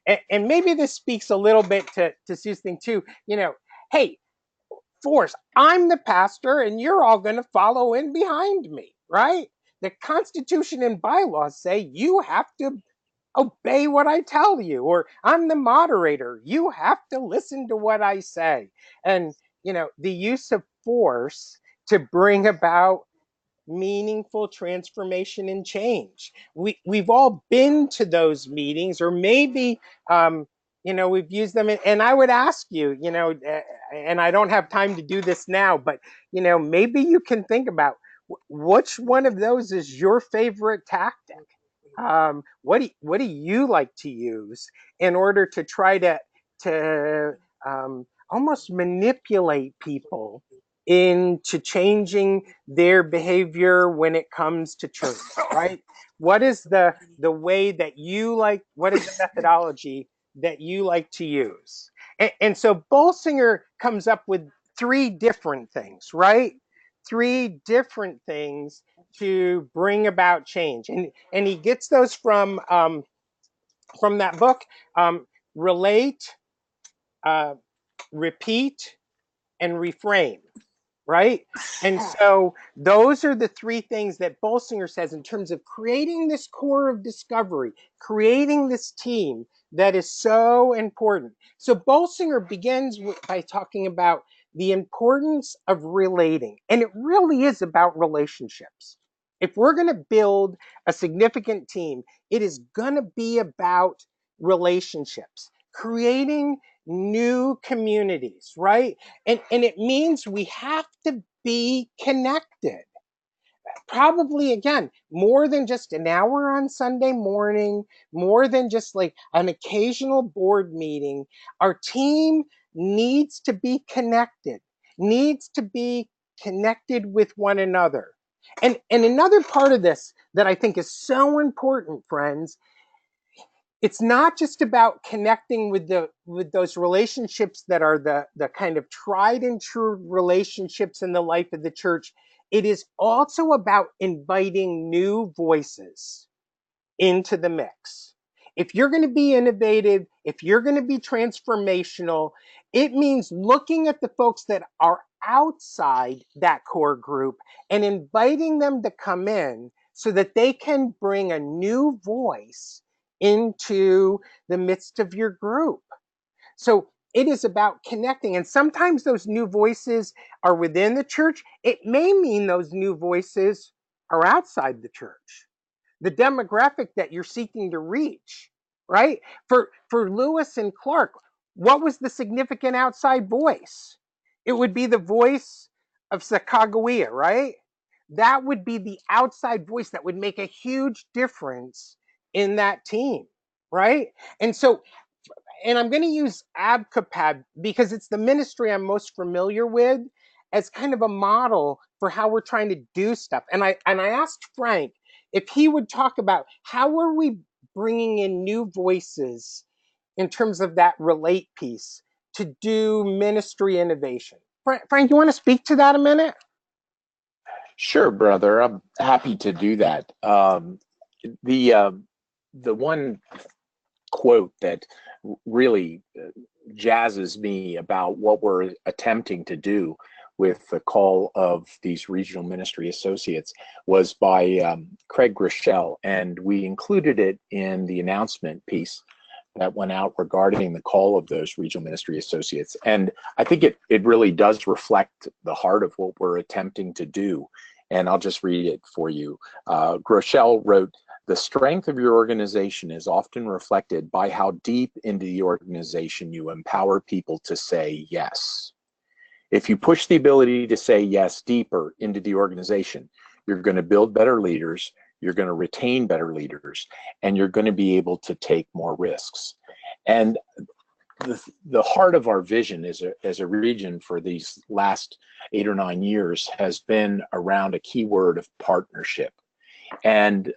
And maybe this speaks a little bit to Sue's thing too. You know, hey, force, I'm the pastor and you're all going to follow in behind me, right? The Constitution and bylaws say you have to obey what I tell you, or I'm the moderator, you have to listen to what I say. And, you know, the use of force to bring about meaningful transformation and change. We've all been to those meetings, or maybe you know, we've used them. And I would ask you, you know, and I don't have time to do this now, but you know, maybe you can think about which one of those is your favorite tactic. What do you like to use in order to try to almost manipulate people into changing their behavior when it comes to church, right? What is the way that you like? What is the methodology that you like to use? And so Bolsinger comes up with three different things, right? Three different things to bring about change, and he gets those from that book, relate, uh, repeat, and reframe, right? And so those are the three things that Bolsinger says in terms of creating this core of discovery, creating this team that is so important. So Bolsinger begins by talking about the importance of relating, and it really is about relationships. If we're going to build a significant team, it is going to be about relationships, creating new communities, right? And it means we have to be connected. Probably, again, more than just an hour on Sunday morning, more than just like an occasional board meeting. Our team needs to be connected, needs to be connected with one another. And another part of this that I think is so important, friends, it's not just about connecting with those relationships that are the kind of tried and true relationships in the life of the church. It is also about inviting new voices into the mix. If you're going to be innovative, if you're going to be transformational, it means looking at the folks that are outside that core group and inviting them to come in so that they can bring a new voice into the midst of your group. So it is about connecting. And sometimes those new voices are within the church. It may mean those new voices are outside the church, the demographic that you're seeking to reach, right? For Lewis and Clark, what was the significant outside voice? It would be the voice of Sacagawea, right? That would be the outside voice that would make a huge difference in that team, right? And so, and I'm going to use ABCAPAD because it's the ministry I'm most familiar with as kind of a model for how we're trying to do stuff. And I asked Frank if he would talk about how are we bringing in new voices in terms of that relate piece to do ministry innovation. Frank, you want to speak to that a minute? Sure, brother. I'm happy to do that. The one quote that really jazzes me about what we're attempting to do with the call of these regional ministry associates was by Craig Groeschel, and we included it in the announcement piece that went out regarding the call of those regional ministry associates. And I think it really does reflect the heart of what we're attempting to do. And I'll just read it for you. Groeschel wrote, "The strength of your organization is often reflected by how deep into the organization you empower people to say yes. If you push the ability to say yes deeper into the organization, you're going to build better leaders, you're going to retain better leaders, and you're going to be able to take more risks." And the heart of our vision as a region for these last 8 or 9 years has been around a key word of partnership. And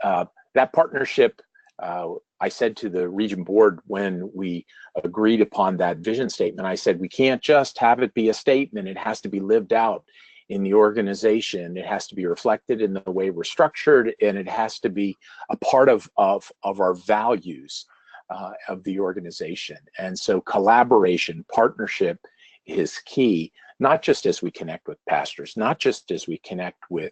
that partnership, I said to the region board when we agreed upon that vision statement, I said, we can't just have it be a statement, it has to be lived out in the organization. It has to be reflected in the way we're structured, and it has to be a part of our values. of the organization. And so collaboration, partnership is key, not just as we connect with pastors, not just as we connect with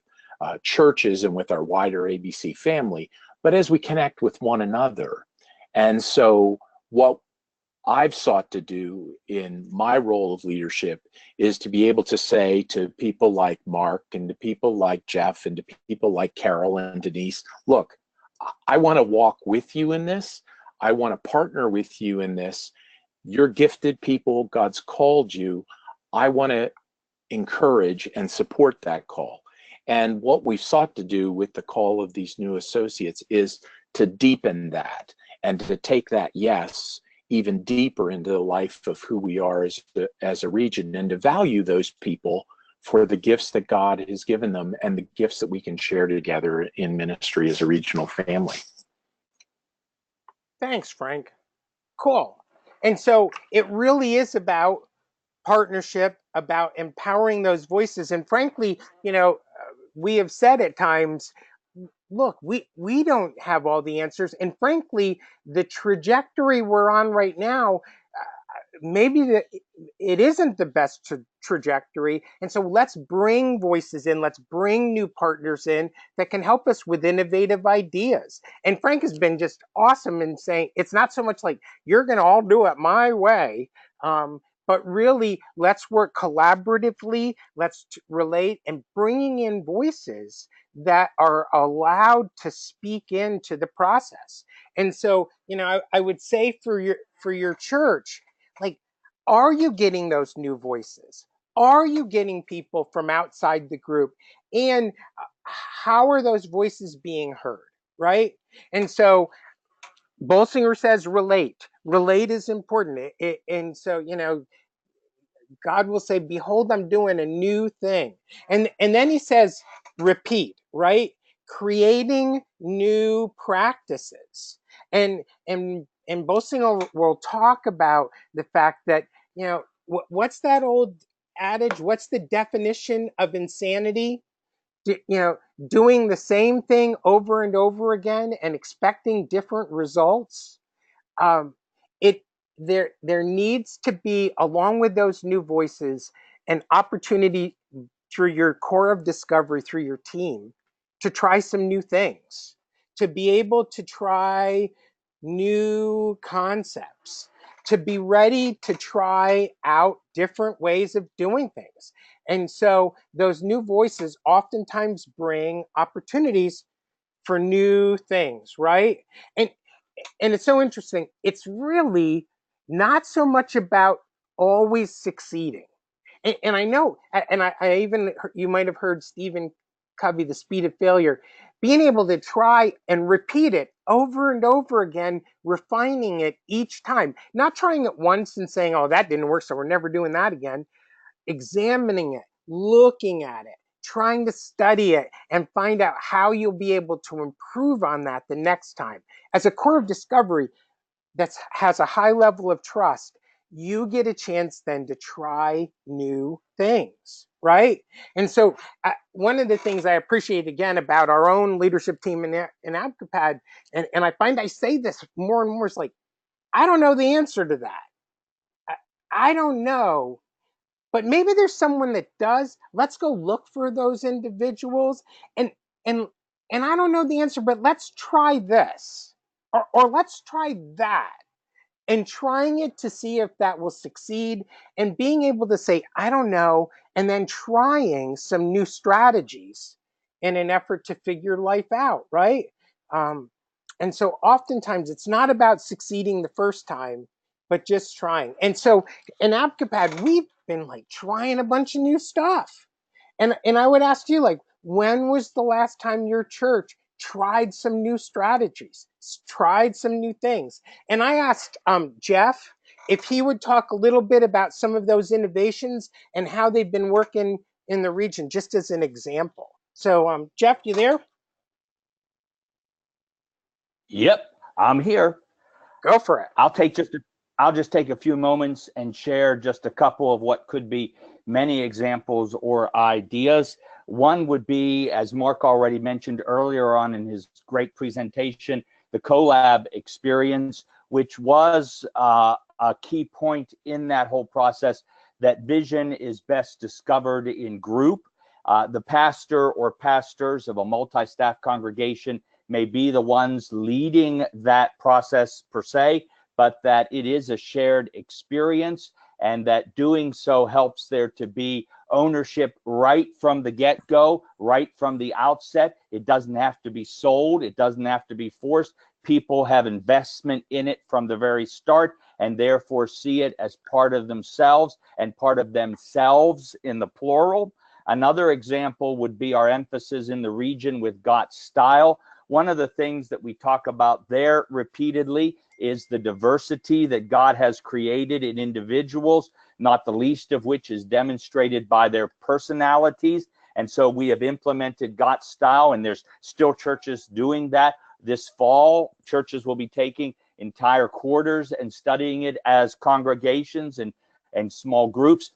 churches and with our wider ABC family, but as we connect with one another. And so what I've sought to do in my role of leadership is to be able to say to people like Mark and to people like Jeff and to people like Carol and Denise, look, I want to walk with you in this. I want to partner with you in this. You're gifted people. God's called you. I want to encourage and support that call. And what we've sought to do with the call of these new associates is to deepen that and to take that yes even deeper into the life of who we are as a region, and to value those people for the gifts that God has given them and the gifts that we can share together in ministry as a regional family. Thanks, Frank. Cool. And so it really is about partnership, about empowering those voices. And frankly, we have said at times, look, we don't have all the answers. And frankly, the trajectory we're on right now, maybe it isn't the best trajectory. And so let's bring voices in, let's bring new partners in that can help us with innovative ideas. And Frank has been just awesome in saying it's not so much like you're going to all do it my way, but really let's work collaboratively, let's relate, and bringing in voices that are allowed to speak into the process. And so, I would say for your church, like, are you getting those new voices? Are you getting people from outside the group? And how are those voices being heard, right? And so Bolsinger says relate. Relate is important. And so, God will say, behold, I'm doing a new thing. And then he says, repeat, right? Creating new practices. And Bolsinger will talk about the fact that, what's that old adage? What's the definition of insanity? Doing the same thing over and over again and expecting different results. There needs to be, along with those new voices, an opportunity through your core of discovery, through your team, to try some new things, to be able to try new concepts, to be ready to try out different ways of doing things. And so those new voices oftentimes bring opportunities for new things, right? And it's so interesting. It's really not so much about always succeeding. And I know, and I even, you might have heard Stephen Covey, The Speed of Failure, being able to try and repeat it over and over again, refining it each time, not trying it once and saying, oh, that didn't work, so we're never doing that again. Examining it, looking at it, trying to study it, and find out how you'll be able to improve on that the next time. As a core of discovery that has a high level of trust, you get a chance then to try new things, right? And so one of the things I appreciate, again, about our own leadership team in ABCOPAD, and I find I say this more and more, is like, I don't know the answer to that. I don't know. But maybe there's someone that does. Let's go look for those individuals. And and I don't know the answer, but let's try this. Or let's try that. And trying it to see if that will succeed, and being able to say, I don't know, and then trying some new strategies in an effort to figure life out, right? And so oftentimes it's not about succeeding the first time, but just trying. And so in ABCOPAD, we've been like trying a bunch of new stuff. And I would ask you, like, when was the last time your church tried some new strategies, tried some new things? And I asked Jeff if he would talk a little bit about some of those innovations and how they've been working in the region, just as an example. So Jeff, you there? Yep, I'm here. Go for it. I'll just take a few moments and share just a couple of what could be many examples or ideas. One would be, as Mark already mentioned earlier on in his great presentation, the collab experience, which was a key point in that whole process, that vision is best discovered in group. The pastor or pastors of a multi-staff congregation may be the ones leading that process per se, but that it is a shared experience, and that doing so helps there to be ownership right from the get-go, right from the outset. It doesn't have to be sold. It doesn't have to be forced. People have investment in it from the very start, and therefore see it as part of themselves and part of themselves in the plural. Another example would be our emphasis in the region with Got Style. One of the things that we talk about there repeatedly is the diversity that God has created in individuals, not the least of which is demonstrated by their personalities. And so we have implemented Got Style, and there's still churches doing that. This fall, churches will be taking entire quarters and studying it as congregations and small groups.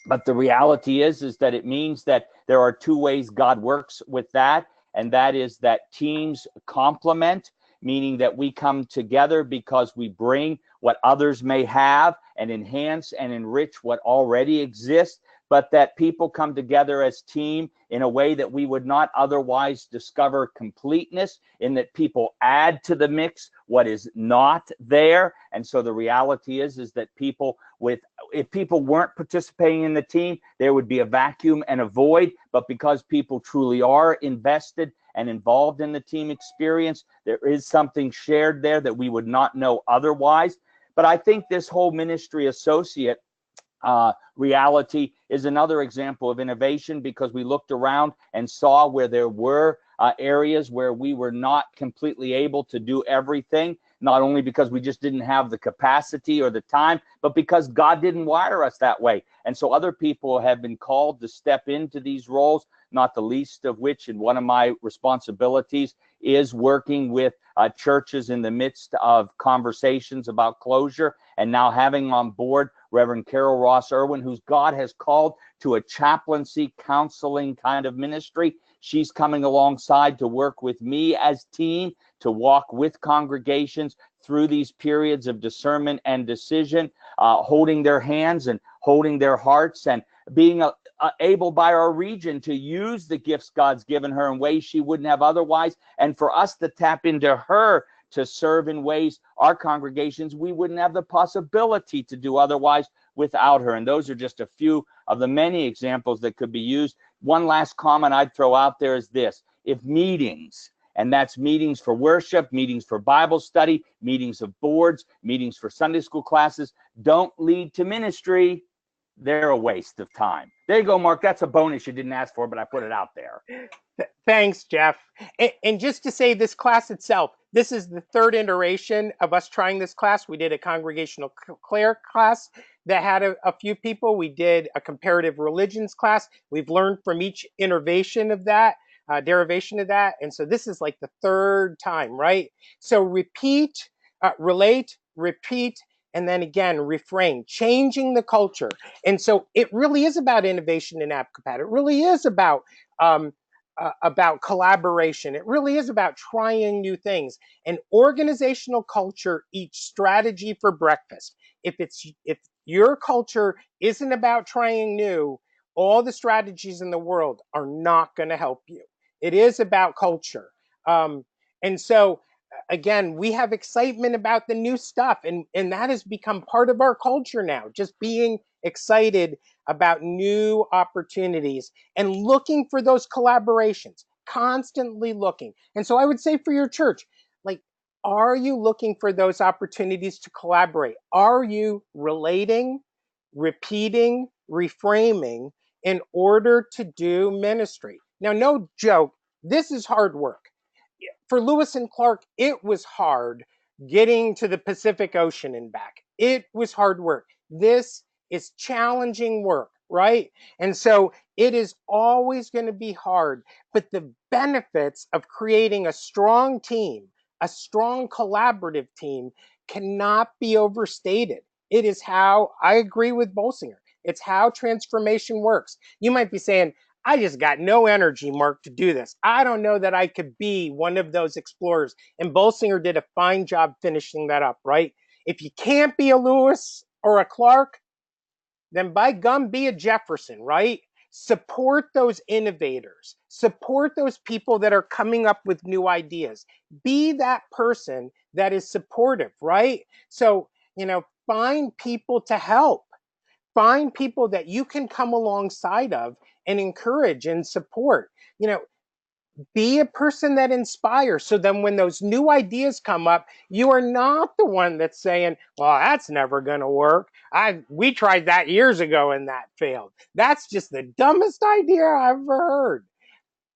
But the reality is that it means that there are two ways God works with that, and that is that teams complement, meaning that we come together because we bring what others may have and enhance and enrich what already exists, but that people come together as team in a way that we would not otherwise discover completeness, in that people add to the mix what is not there. And so the reality is that if people weren't participating in the team, there would be a vacuum and a void. But because people truly are invested and involved in the team experience, there is something shared there that we would not know otherwise. But I think this whole ministry associate reality is another example of innovation, because we looked around and saw where there were areas where we were not completely able to do everything, not only because we just didn't have the capacity or the time, but because God didn't wire us that way. And so other people have been called to step into these roles, not the least of which, and one of my responsibilities, is working with churches in the midst of conversations about closure, and now having on board Reverend Carol Ross Irwin, whose God has called to a chaplaincy counseling kind of ministry. She's coming alongside to work with me as team, to walk with congregations through these periods of discernment and decision, holding their hands and holding their hearts, and being able by our region to use the gifts God's given her in ways she wouldn't have otherwise, and for us to tap into her to serve in ways our congregations we wouldn't have the possibility to do otherwise without her. And those are just a few of the many examples that could be used. One last comment I'd throw out there is this: if meetings, and that's meetings for worship, meetings for Bible study, meetings of boards, meetings for Sunday school classes, don't lead to ministry, they're a waste of time. There you go, Mark. That's a bonus you didn't ask for, but I put it out there. Thanks, Jeff. And just to say, this class itself, this is the third iteration of us trying this class. We did a congregational cleric class that had a few people. We did a comparative religions class. We've learned from each derivation of that. And so this is like the third time, right? So repeat, relate, repeat, and then again, refrain, changing the culture. And so it really is about innovation in APCOPAT. It really is about collaboration. It really is about trying new things. And organizational culture eats strategy for breakfast. If your culture isn't about trying new, all the strategies in the world are not going to help you. It is about culture. And so, again, we have excitement about the new stuff, and that has become part of our culture now, just being excited about new opportunities and looking for those collaborations, constantly looking. And so I would say for your church, like, are you looking for those opportunities to collaborate? Are you relating, repeating, reframing in order to do ministry? Now, no joke, this is hard work. For Lewis and Clark, it was hard getting to the Pacific Ocean and back. It was hard work. This is challenging work, right? And so it is always going to be hard. But the benefits of creating a strong team, a strong collaborative team, cannot be overstated. It is how, I agree with Bolsinger, it's how transformation works. You might be saying, I just got no energy, Mark, to do this. I don't know that I could be one of those explorers. And Bolsinger did a fine job finishing that up, right? If you can't be a Lewis or a Clark, then by gum, be a Jefferson, right? Support those innovators. Support those people that are coming up with new ideas. Be that person that is supportive, right? So, find people to help. Find people that you can come alongside of and encourage and support. You know, be a person that inspires, so then when those new ideas come up, you are not the one that's saying, well, that's never going to work. We tried that years ago and that failed. That's just the dumbest idea I've ever heard.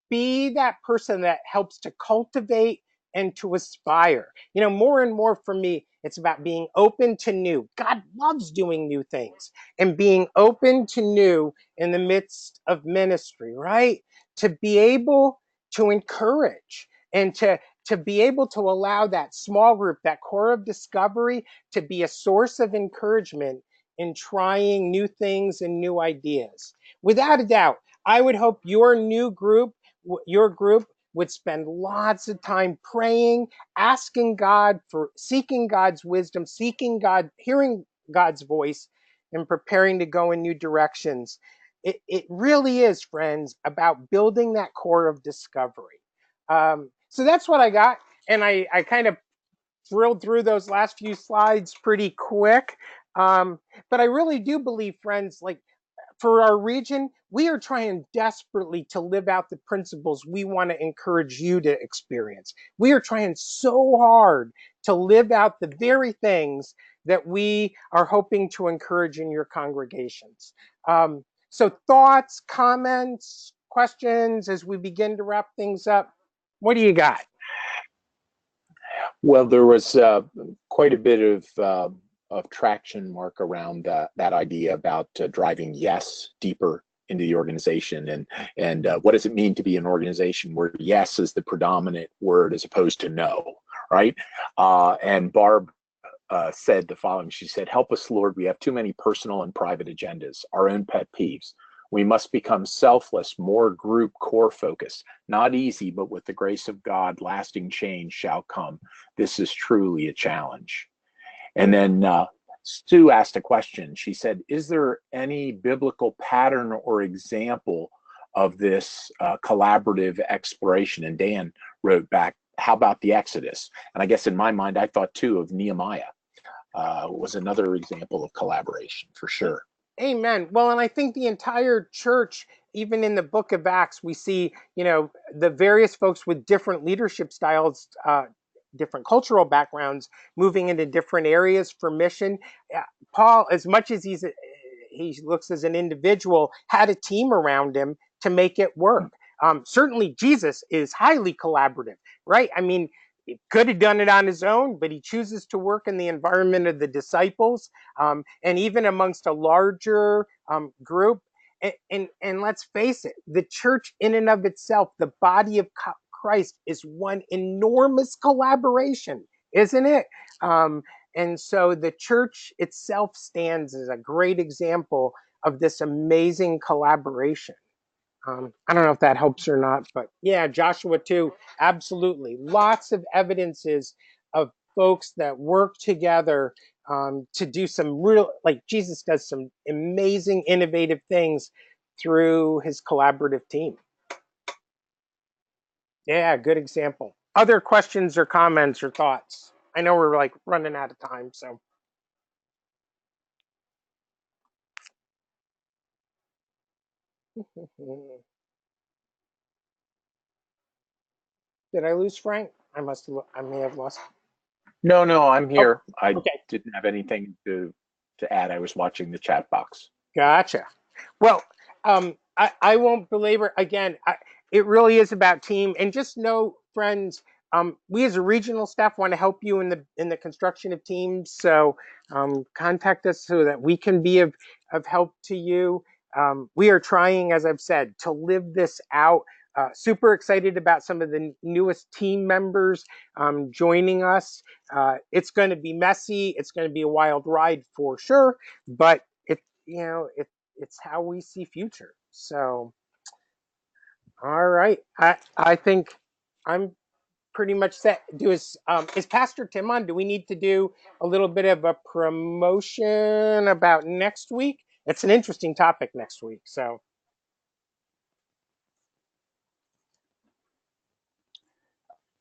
Be that person that helps to cultivate and to aspire. More and more for me, it's about being open to new. God loves doing new things, and being open to new in the midst of ministry, right? To be able to encourage and to be able to allow that small group, that core of discovery, to be a source of encouragement in trying new things and new ideas. Without a doubt, I would hope your group would spend lots of time praying, asking God for, seeking God's wisdom, hearing God's voice, and preparing to go in new directions. It really is, friends, about building that core of discovery. So that's what I got. And I kind of thrilled through those last few slides pretty quick. But I really do believe, friends, like, for our region, we are trying desperately to live out the principles we want to encourage you to experience. We are trying so hard to live out the very things that we are hoping to encourage in your congregations. So thoughts, comments, questions as we begin to wrap things up? What do you got? Well, there was quite a bit of traction, Mark, around that idea about driving yes deeper into the organization, and what does it mean to be an organization where yes is the predominant word as opposed to no, right? And Barb said the following. She said, "Help us, Lord. We have too many personal and private agendas, our own pet peeves. We must become selfless, more group core focused. Not easy, but with the grace of God, lasting change shall come. This is truly a challenge." And then Sue asked a question. She said, "Is there any biblical pattern or example of this collaborative exploration?" And Dan wrote back, "How about the Exodus?" And I guess in my mind, I thought too of Nehemiah. Was another example of collaboration for sure. Amen. Well, and I think the entire church, even in the book of Acts, we see, the various folks with different leadership styles, different cultural backgrounds, moving into different areas for mission. Paul, as much as he looks as an individual, had a team around him to make it work. Certainly, Jesus is highly collaborative, right? I mean, he could have done it on his own, but he chooses to work in the environment of the disciples, and even amongst a larger group. And let's face it, the church in and of itself, the body of Christ, is one enormous collaboration, isn't it? And so the church itself stands as a great example of this amazing collaboration. I don't know if that helps or not, but yeah, Joshua too, absolutely. Lots of evidences of folks that work together to do some real, like Jesus does some amazing, innovative things through his collaborative team. Yeah, good example. Other questions or comments or thoughts? I know we're like running out of time, so. Did I lose Frank? I may have lost. No, I'm here. Oh, I okay. didn't have anything to add. I was watching the chat box. Gotcha. Well, I won't belabor again. It really is about team, and just know, friends, we as a regional staff want to help you in the construction of teams. So contact us so that we can be of help to you. We are trying, as I've said, to live this out. Super excited about some of the newest team members joining us. It's going to be messy. It's going to be a wild ride for sure, but it's how we see future. So All right. I think I'm pretty much set. Is Pastor Tim on? Do we need to do a little bit of a promotion about next week? It's an interesting topic next week. So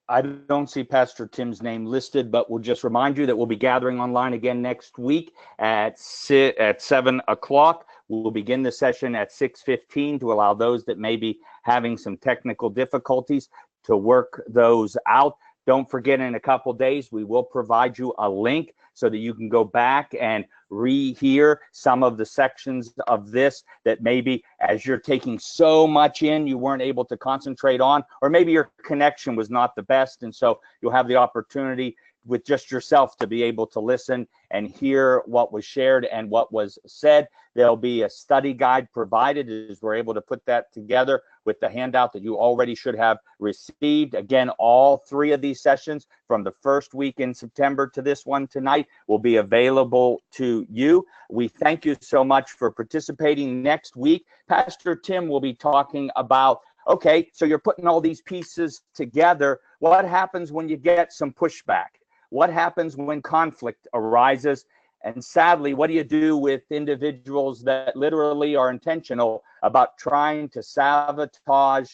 I don't see Pastor Tim's name listed, but we'll just remind you that we'll be gathering online again next week at 7 o'clock. We'll begin the session at 6:15 to allow those that may be having some technical difficulties to work those out. Don't forget, in a couple days, we will provide you a link so that you can go back and rehear some of the sections of this that maybe as you're taking so much in, you weren't able to concentrate on, or maybe your connection was not the best. And so you'll have the opportunity with just yourself to be able to listen and hear what was shared and what was said. There'll be a study guide provided as we're able to put that together with the handout that you already should have received. Again, all three of these sessions from the first week in September to this one tonight will be available to you. We thank you so much for participating. Next week, Pastor Tim will be talking about, okay, so you're putting all these pieces together. What happens when you get some pushback? What happens when conflict arises? And sadly, what do you do with individuals that literally are intentional about trying to sabotage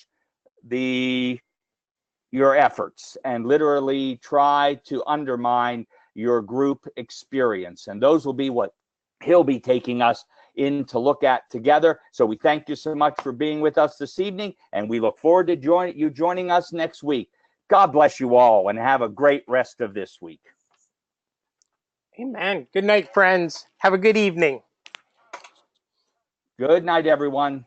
your efforts and literally try to undermine your group experience? And those will be what he'll be taking us in to look at together. So we thank you so much for being with us this evening, and we look forward to joining us next week. God bless you all, and have a great rest of this week. amen. Good night, friends. Have a good evening. Good night, everyone.